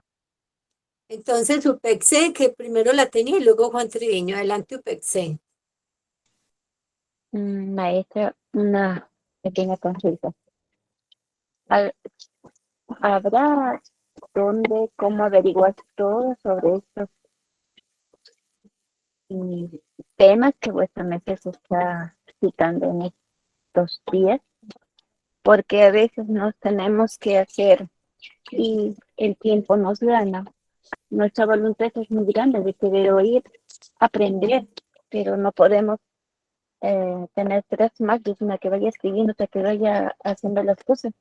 Entonces, UPEXE, que primero la tenía y luego Juan Triviño. Adelante, UPEXE. Maestra, una pequeña consulta. ¿Habrá cómo averiguar todo sobre estos temas que vuestra merced se está citando en estos días? Porque a veces nos tenemos que hacer y el tiempo nos gana. Nuestra voluntad es muy grande de querer oír, aprender, pero no podemos tener tres máquinas, una que vaya escribiendo, otra que vaya haciendo las cosas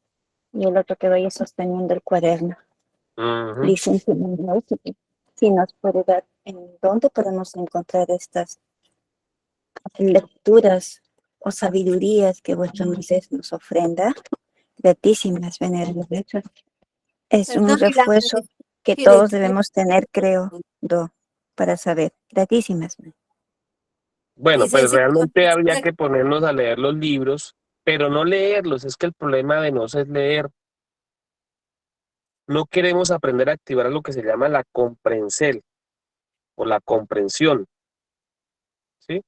y el otro que vaya sosteniendo el cuaderno. Ujú. Licencia, si nos puede dar en dónde podemos encontrar estas lecturas o sabidurías que vuestra merced nos ofrenda, gratísimas, venerables. Es un Perdón, refuerzo que ¿quiere todos que- debemos tener, creo, para saber. Gratísimas. Bueno, pues Licenciado, realmente habría que ponernos a leer los libros, pero no leerlos. Es que el problema de no es leer. No queremos aprender a activar lo que se llama la comprensión o la comprensión, ¿sí?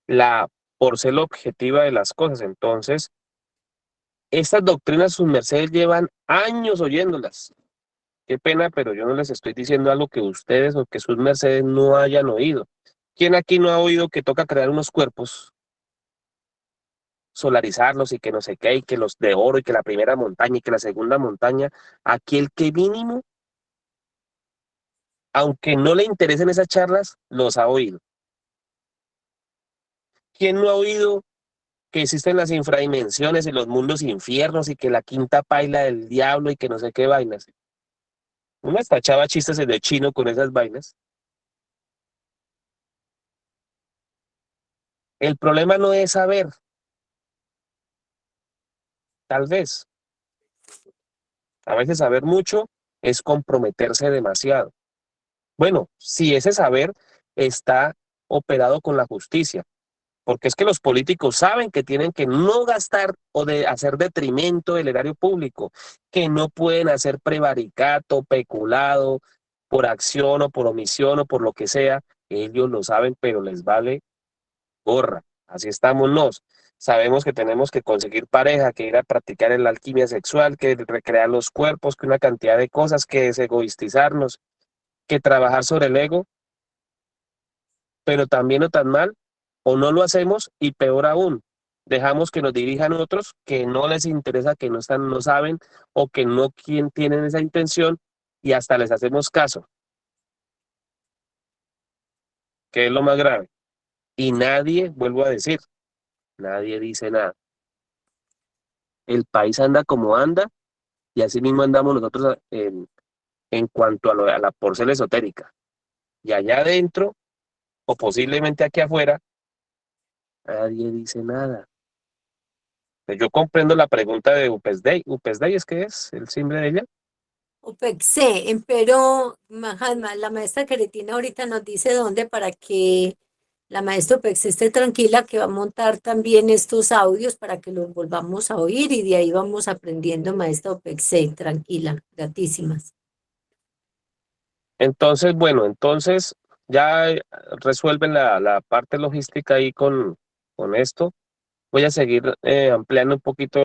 La por ser la objetiva de las cosas. Entonces, estas doctrinas sus mercedes llevan años oyéndolas. Qué pena, pero yo no les estoy diciendo algo que ustedes o que sus mercedes no hayan oído. ¿Quién aquí no ha oído que toca crear unos cuerpos, solarizarlos y que no sé qué, y que los de oro y que la primera montaña y que la segunda montaña? Aquí el que mínimo, aunque no le interesen esas charlas, los ha oído. ¿Quién no ha oído que existen las infradimensiones y los mundos infiernos y que la quinta paila del diablo y que no sé qué vainas? Uno hasta echaba chistes de chino con esas vainas. El problema no es saber, tal vez. A veces saber mucho es comprometerse demasiado. Bueno, si ese saber está operado con la justicia, porque es que los políticos saben que tienen que no gastar o de hacer detrimento del erario público, que no pueden hacer prevaricato, peculado, por acción o por omisión o por lo que sea. Ellos lo saben, pero les vale gorra. Así estamos nos. Sabemos que tenemos que conseguir pareja, que ir a practicar la alquimia sexual, que recrear los cuerpos, que una cantidad de cosas, que desegoistizarnos, que trabajar sobre el ego, pero también no tan mal, o no lo hacemos y peor aún, dejamos que nos dirijan otros que no les interesa, que no están, no saben o que no tienen esa intención y hasta les hacemos caso, que es lo más grave. Y nadie, vuelvo a decir, nadie dice nada. El país anda como anda y así mismo andamos nosotros en cuanto a la porcel esotérica. Y allá adentro, o posiblemente aquí afuera, nadie dice nada. Pues yo comprendo la pregunta de UPESDEI. ¿UPESDEI es qué es el simbre de ella? OPEXE, pero Mahatma, la maestra Queretina ahorita nos dice dónde para que la maestra OPEXE esté tranquila, que va a montar también estos audios para que los volvamos a oír y de ahí vamos aprendiendo, maestra OPEXE, tranquila, gratísimas. Entonces, bueno, entonces ya resuelven la parte logística ahí con esto. Voy a seguir ampliando un poquito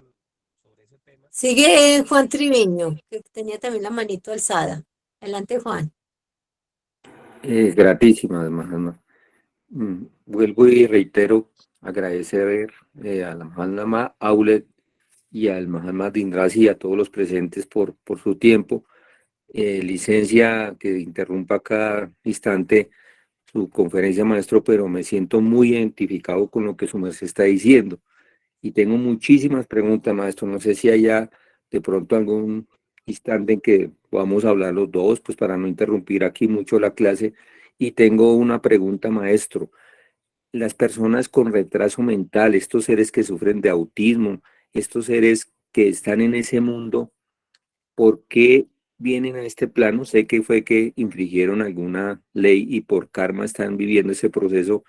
sobre ese tema. Sigue Juan Triviño, que tenía también la manito alzada. Adelante, Juan. Gratísimas, Mahatma. Vuelvo y reitero agradecer a la Mahatma Aulet y al Mahatma Dindrasi y a todos los presentes por su tiempo. Licencia que interrumpa cada instante su conferencia, maestro, pero me siento muy identificado con lo que su merced está diciendo. Y tengo muchísimas preguntas, maestro. No sé si haya de pronto algún instante en que podamos hablar los dos, pues para no interrumpir aquí mucho la clase. Y tengo una pregunta, maestro. Las personas con retraso mental, estos seres que sufren de autismo, estos seres que están en ese mundo, ¿por qué vienen a este plano? Sé que fue que infringieron alguna ley y por karma están viviendo ese proceso,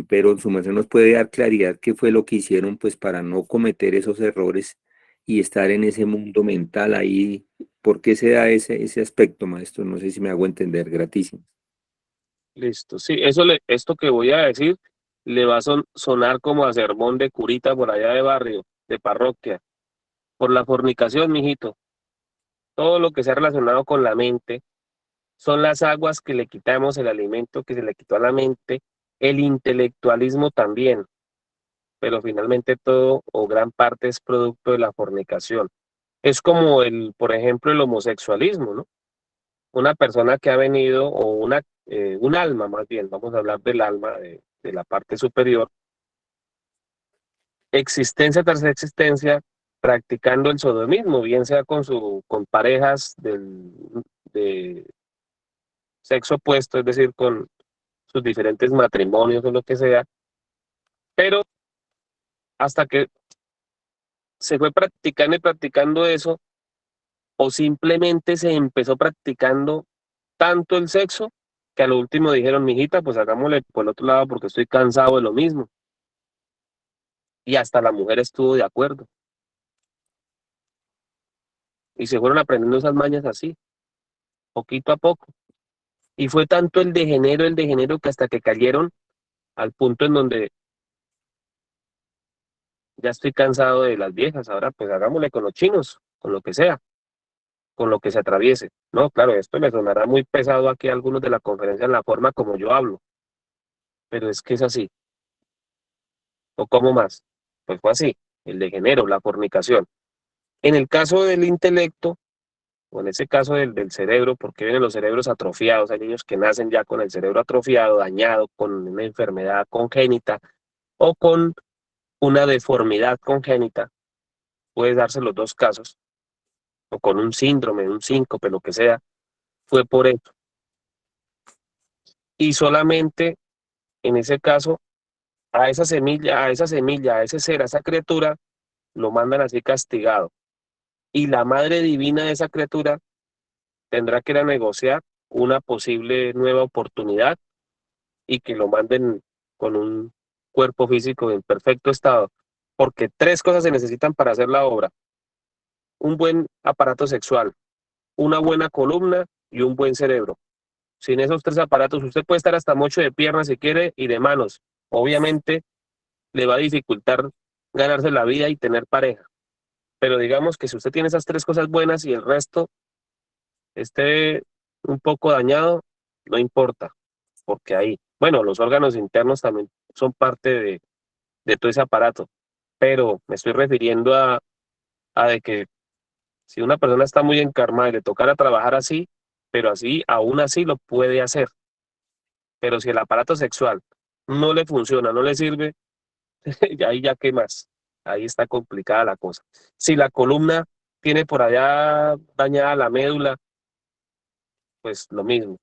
pero su merced nos puede dar claridad qué fue lo que hicieron pues para no cometer esos errores y estar en ese mundo mental ahí. ¿Por qué se da ese aspecto, maestro? No sé si me hago entender, gratísimo. Listo, sí, esto que voy a decir le va a sonar como a sermón de curita por allá de barrio, de parroquia. Por la fornicación, mijito, todo lo que sea relacionado con la mente son las aguas que le quitamos, el alimento que se le quitó a la mente, el intelectualismo también, pero finalmente todo o gran parte es producto de la fornicación. Es como por ejemplo, el homosexualismo, ¿no? Una persona que ha venido, o un alma más bien, vamos a hablar del alma, de la parte superior, existencia tras existencia, practicando el sodomismo, bien sea con parejas de sexo opuesto, es decir, con sus diferentes matrimonios o lo que sea, pero hasta que se fue practicando y practicando eso, o simplemente se empezó practicando tanto el sexo que a lo último dijeron, mijita, pues hagámosle por el otro lado porque estoy cansado de lo mismo. Y hasta la mujer estuvo de acuerdo. Y se fueron aprendiendo esas mañas así, poquito a poco. Y fue tanto el degenero, que hasta que cayeron al punto en donde ya estoy cansado de las viejas, ahora pues hagámosle con los chinos, con lo que sea, con lo que se atraviese. No, claro, esto le sonará muy pesado aquí a algunos de la conferencia en la forma como yo hablo, pero es que es así. ¿O cómo más? Pues fue así, el degenero, la fornicación. En el caso del intelecto, o en ese caso del cerebro, porque vienen los cerebros atrofiados, hay niños que nacen ya con el cerebro atrofiado, dañado, con una enfermedad congénita o con una deformidad congénita, puede darse los dos casos, o con un síndrome, un síncope, lo que sea, fue por eso. Y solamente en ese caso, a ese ser, a esa criatura, lo mandan así castigado. Y la madre divina de esa criatura tendrá que ir a negociar una posible nueva oportunidad y que lo manden con un cuerpo físico en perfecto estado. Porque tres cosas se necesitan para hacer la obra: un buen aparato sexual, una buena columna y un buen cerebro. Sin esos tres aparatos, usted puede estar hasta mocho de piernas si quiere y de manos. Obviamente le va a dificultar ganarse la vida y tener pareja. Pero digamos que si usted tiene esas tres cosas buenas y el resto esté un poco dañado, no importa, porque ahí, bueno, los órganos internos también son parte de todo ese aparato, pero me estoy refiriendo a de que si una persona está muy encarnada y le tocara trabajar así, pero así, aún así lo puede hacer. Pero si el aparato sexual no le funciona, no le sirve, y ahí ya qué más. Ahí está complicada la cosa. Si la columna tiene por allá dañada la médula, pues lo mismo.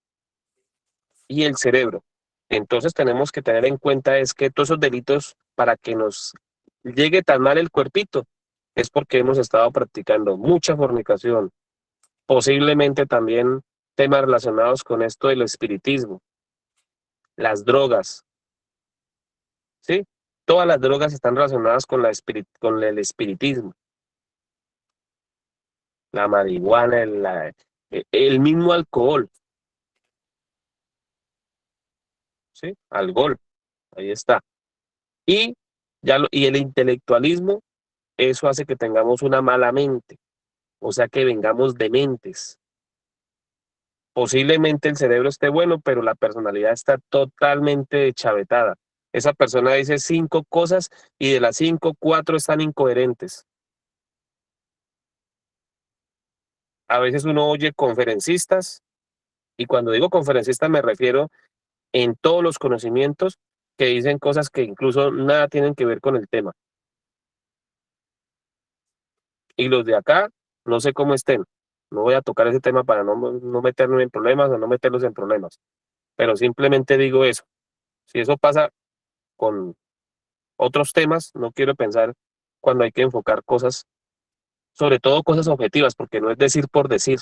Y el cerebro. Entonces tenemos que tener en cuenta es que todos esos delitos, para que nos llegue tan mal el cuerpito, es porque hemos estado practicando mucha fornicación, posiblemente también temas relacionados con esto del espiritismo, las drogas, ¿sí? Todas las drogas están relacionadas con con el espiritismo, la marihuana, el mismo alcohol, ¿sí? Alcohol, ahí está. Y, y el intelectualismo, eso hace que tengamos una mala mente, o sea que vengamos dementes. Posiblemente el cerebro esté bueno, pero la personalidad está totalmente chavetada. Esa persona dice 5 cosas y de las 5, 4 están incoherentes. A veces uno oye conferencistas, y cuando digo conferencistas me refiero en todos los conocimientos que dicen cosas que incluso nada tienen que ver con el tema. Y los de acá, no sé cómo estén. No voy a tocar ese tema para no meterme en problemas o no meterlos en problemas. Pero simplemente digo eso. Si eso pasa con otros temas, no quiero pensar cuando hay que enfocar cosas, sobre todo cosas objetivas, porque no es decir por decir,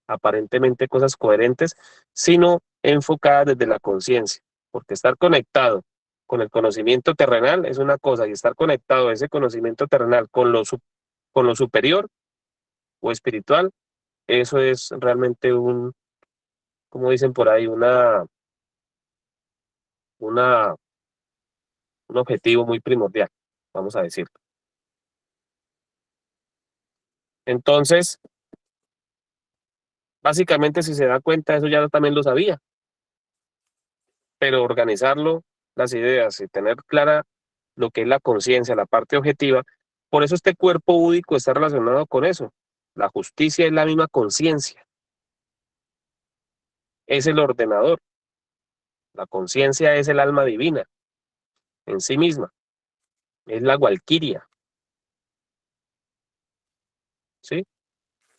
aparentemente cosas coherentes, sino enfocadas desde la conciencia, porque estar conectado con el conocimiento terrenal es una cosa, y estar conectado a ese conocimiento terrenal con con lo superior o espiritual, eso es realmente como dicen por ahí, una, un objetivo muy primordial, vamos a decir. Entonces, básicamente, si se da cuenta, eso ya también lo sabía, pero organizarlo, las ideas y tener clara lo que es la conciencia, la parte objetiva, por eso este cuerpo búdico está relacionado con eso. La justicia es la misma conciencia, es el ordenador, la conciencia es el alma divina en sí misma, es la walquiria, ¿sí?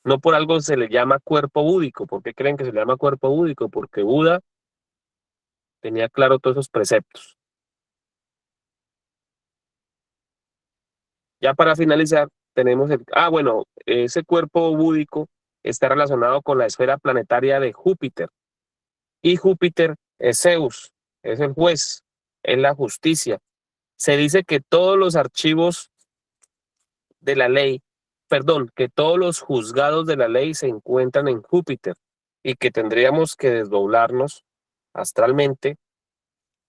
No por algo se le llama cuerpo búdico. ¿Por qué creen que se le llama cuerpo búdico? Porque Buda tenía claro todos esos preceptos. Ya para finalizar, tenemos bueno, ese cuerpo búdico está relacionado con la esfera planetaria de Júpiter. Y Júpiter es Zeus, es el juez, es la justicia. Se dice que todos los archivos de la ley, perdón, que todos los juzgados de la ley se encuentran en Júpiter y que tendríamos que desdoblarnos astralmente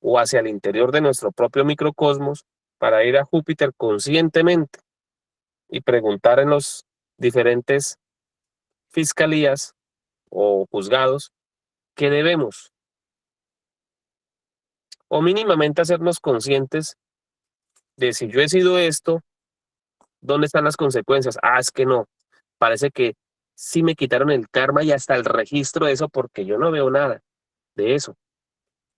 o hacia el interior de nuestro propio microcosmos para ir a Júpiter conscientemente y preguntar en los diferentes fiscalías o juzgados qué debemos, o mínimamente hacernos conscientes de si yo he sido esto, dónde están las consecuencias. Ah, es que no, parece que sí me quitaron el karma y hasta el registro de eso porque yo no veo nada de eso,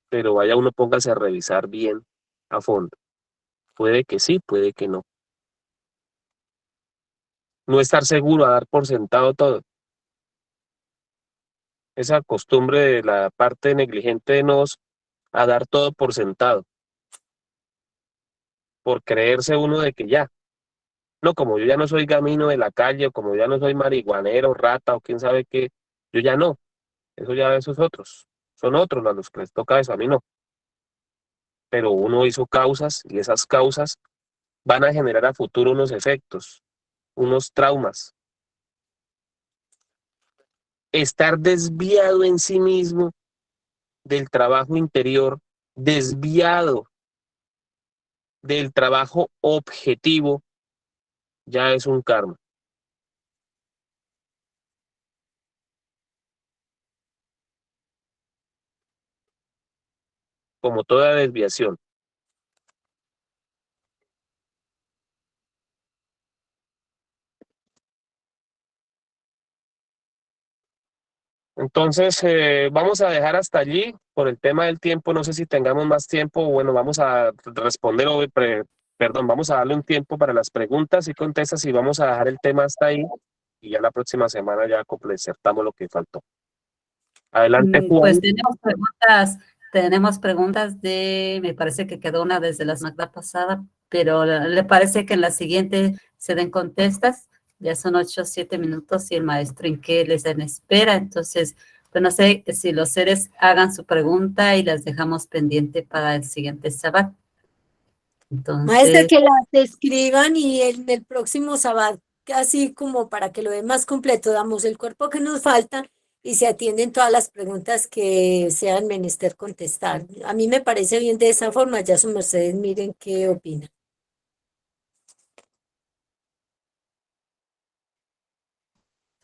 pero vaya uno póngase a revisar bien a fondo. Puede que sí, puede que no. No estar seguro a dar por sentado todo. Esa costumbre de la parte negligente de nos a dar todo por sentado, por creerse uno de que ya, no, como yo ya no soy gamino de la calle, o como ya no soy marihuanero, rata, o quién sabe qué, yo ya no, eso ya esos otros, son otros a los que les toca eso, a mí no, pero uno hizo causas y esas causas van a generar a futuro unos efectos, unos traumas. Estar desviado en sí mismo del trabajo interior, desviado del trabajo objetivo, ya es un karma. Como toda desviación. Entonces, vamos a dejar hasta allí por el tema del tiempo. No sé si tengamos más tiempo. Bueno, vamos a responder, perdón, vamos a darle un tiempo para las preguntas y contestas y vamos a dejar el tema hasta ahí. Y ya la próxima semana ya completamos lo que faltó. Adelante, Pues Juan. tenemos preguntas me parece que quedó una desde la semana pasada, pero ¿le parece que en la siguiente se den contestas? Ya son 8 o 7 minutos y el maestro Inque les da en espera, entonces, pues no sé si los seres hagan su pregunta y las dejamos pendiente para el siguiente sábado. Maestra, Entonces, que las escriban y en el próximo sábado, así como para que lo dé más completo, damos el cuerpo que nos falta y se atienden todas las preguntas que sean menester contestar. A mí me parece bien de esa forma, ya su mercedes miren qué opina.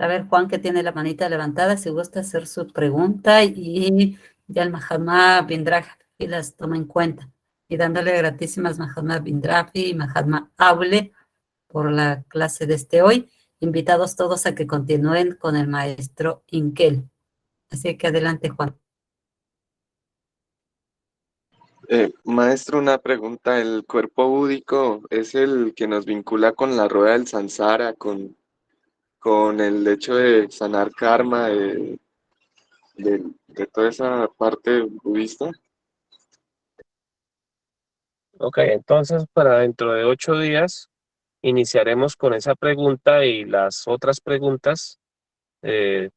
a ver, Juan, que tiene la manita levantada, si gusta hacer su pregunta y ya el Mahatma vendrá y las toma en cuenta. Y dándole gratísimas Mahatma Bindrafi y Mahatma Aule por la clase de hoy. Invitados todos a que continúen con el maestro Inkel. Así que adelante, Juan. Maestro, una pregunta. ¿El cuerpo búdico es el que nos vincula con la rueda del samsara, con el hecho de sanar karma, de toda esa parte budista? Ok, entonces para dentro de 8 días iniciaremos con esa pregunta y las otras preguntas.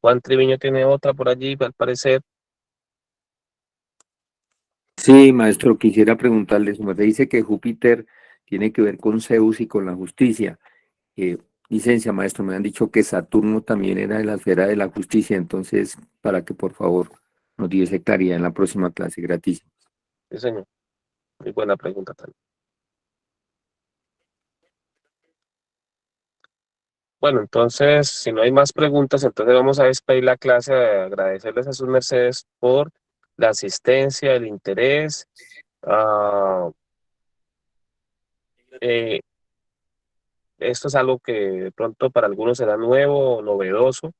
Juan Triviño tiene otra por allí, al parecer. Sí, maestro, quisiera preguntarle, su merced dice que Júpiter tiene que ver con Zeus y con la justicia. Licencia, maestro, me han dicho que Saturno también era de la esfera de la justicia, entonces, para que por favor nos diese claridad en la próxima clase, gratis. Sí, señor. Muy buena pregunta también. Bueno, entonces, si no hay más preguntas, entonces vamos a despedir la clase, agradecerles a sus mercedes por la asistencia, el interés. Esto es algo que de pronto para algunos será nuevo o novedoso.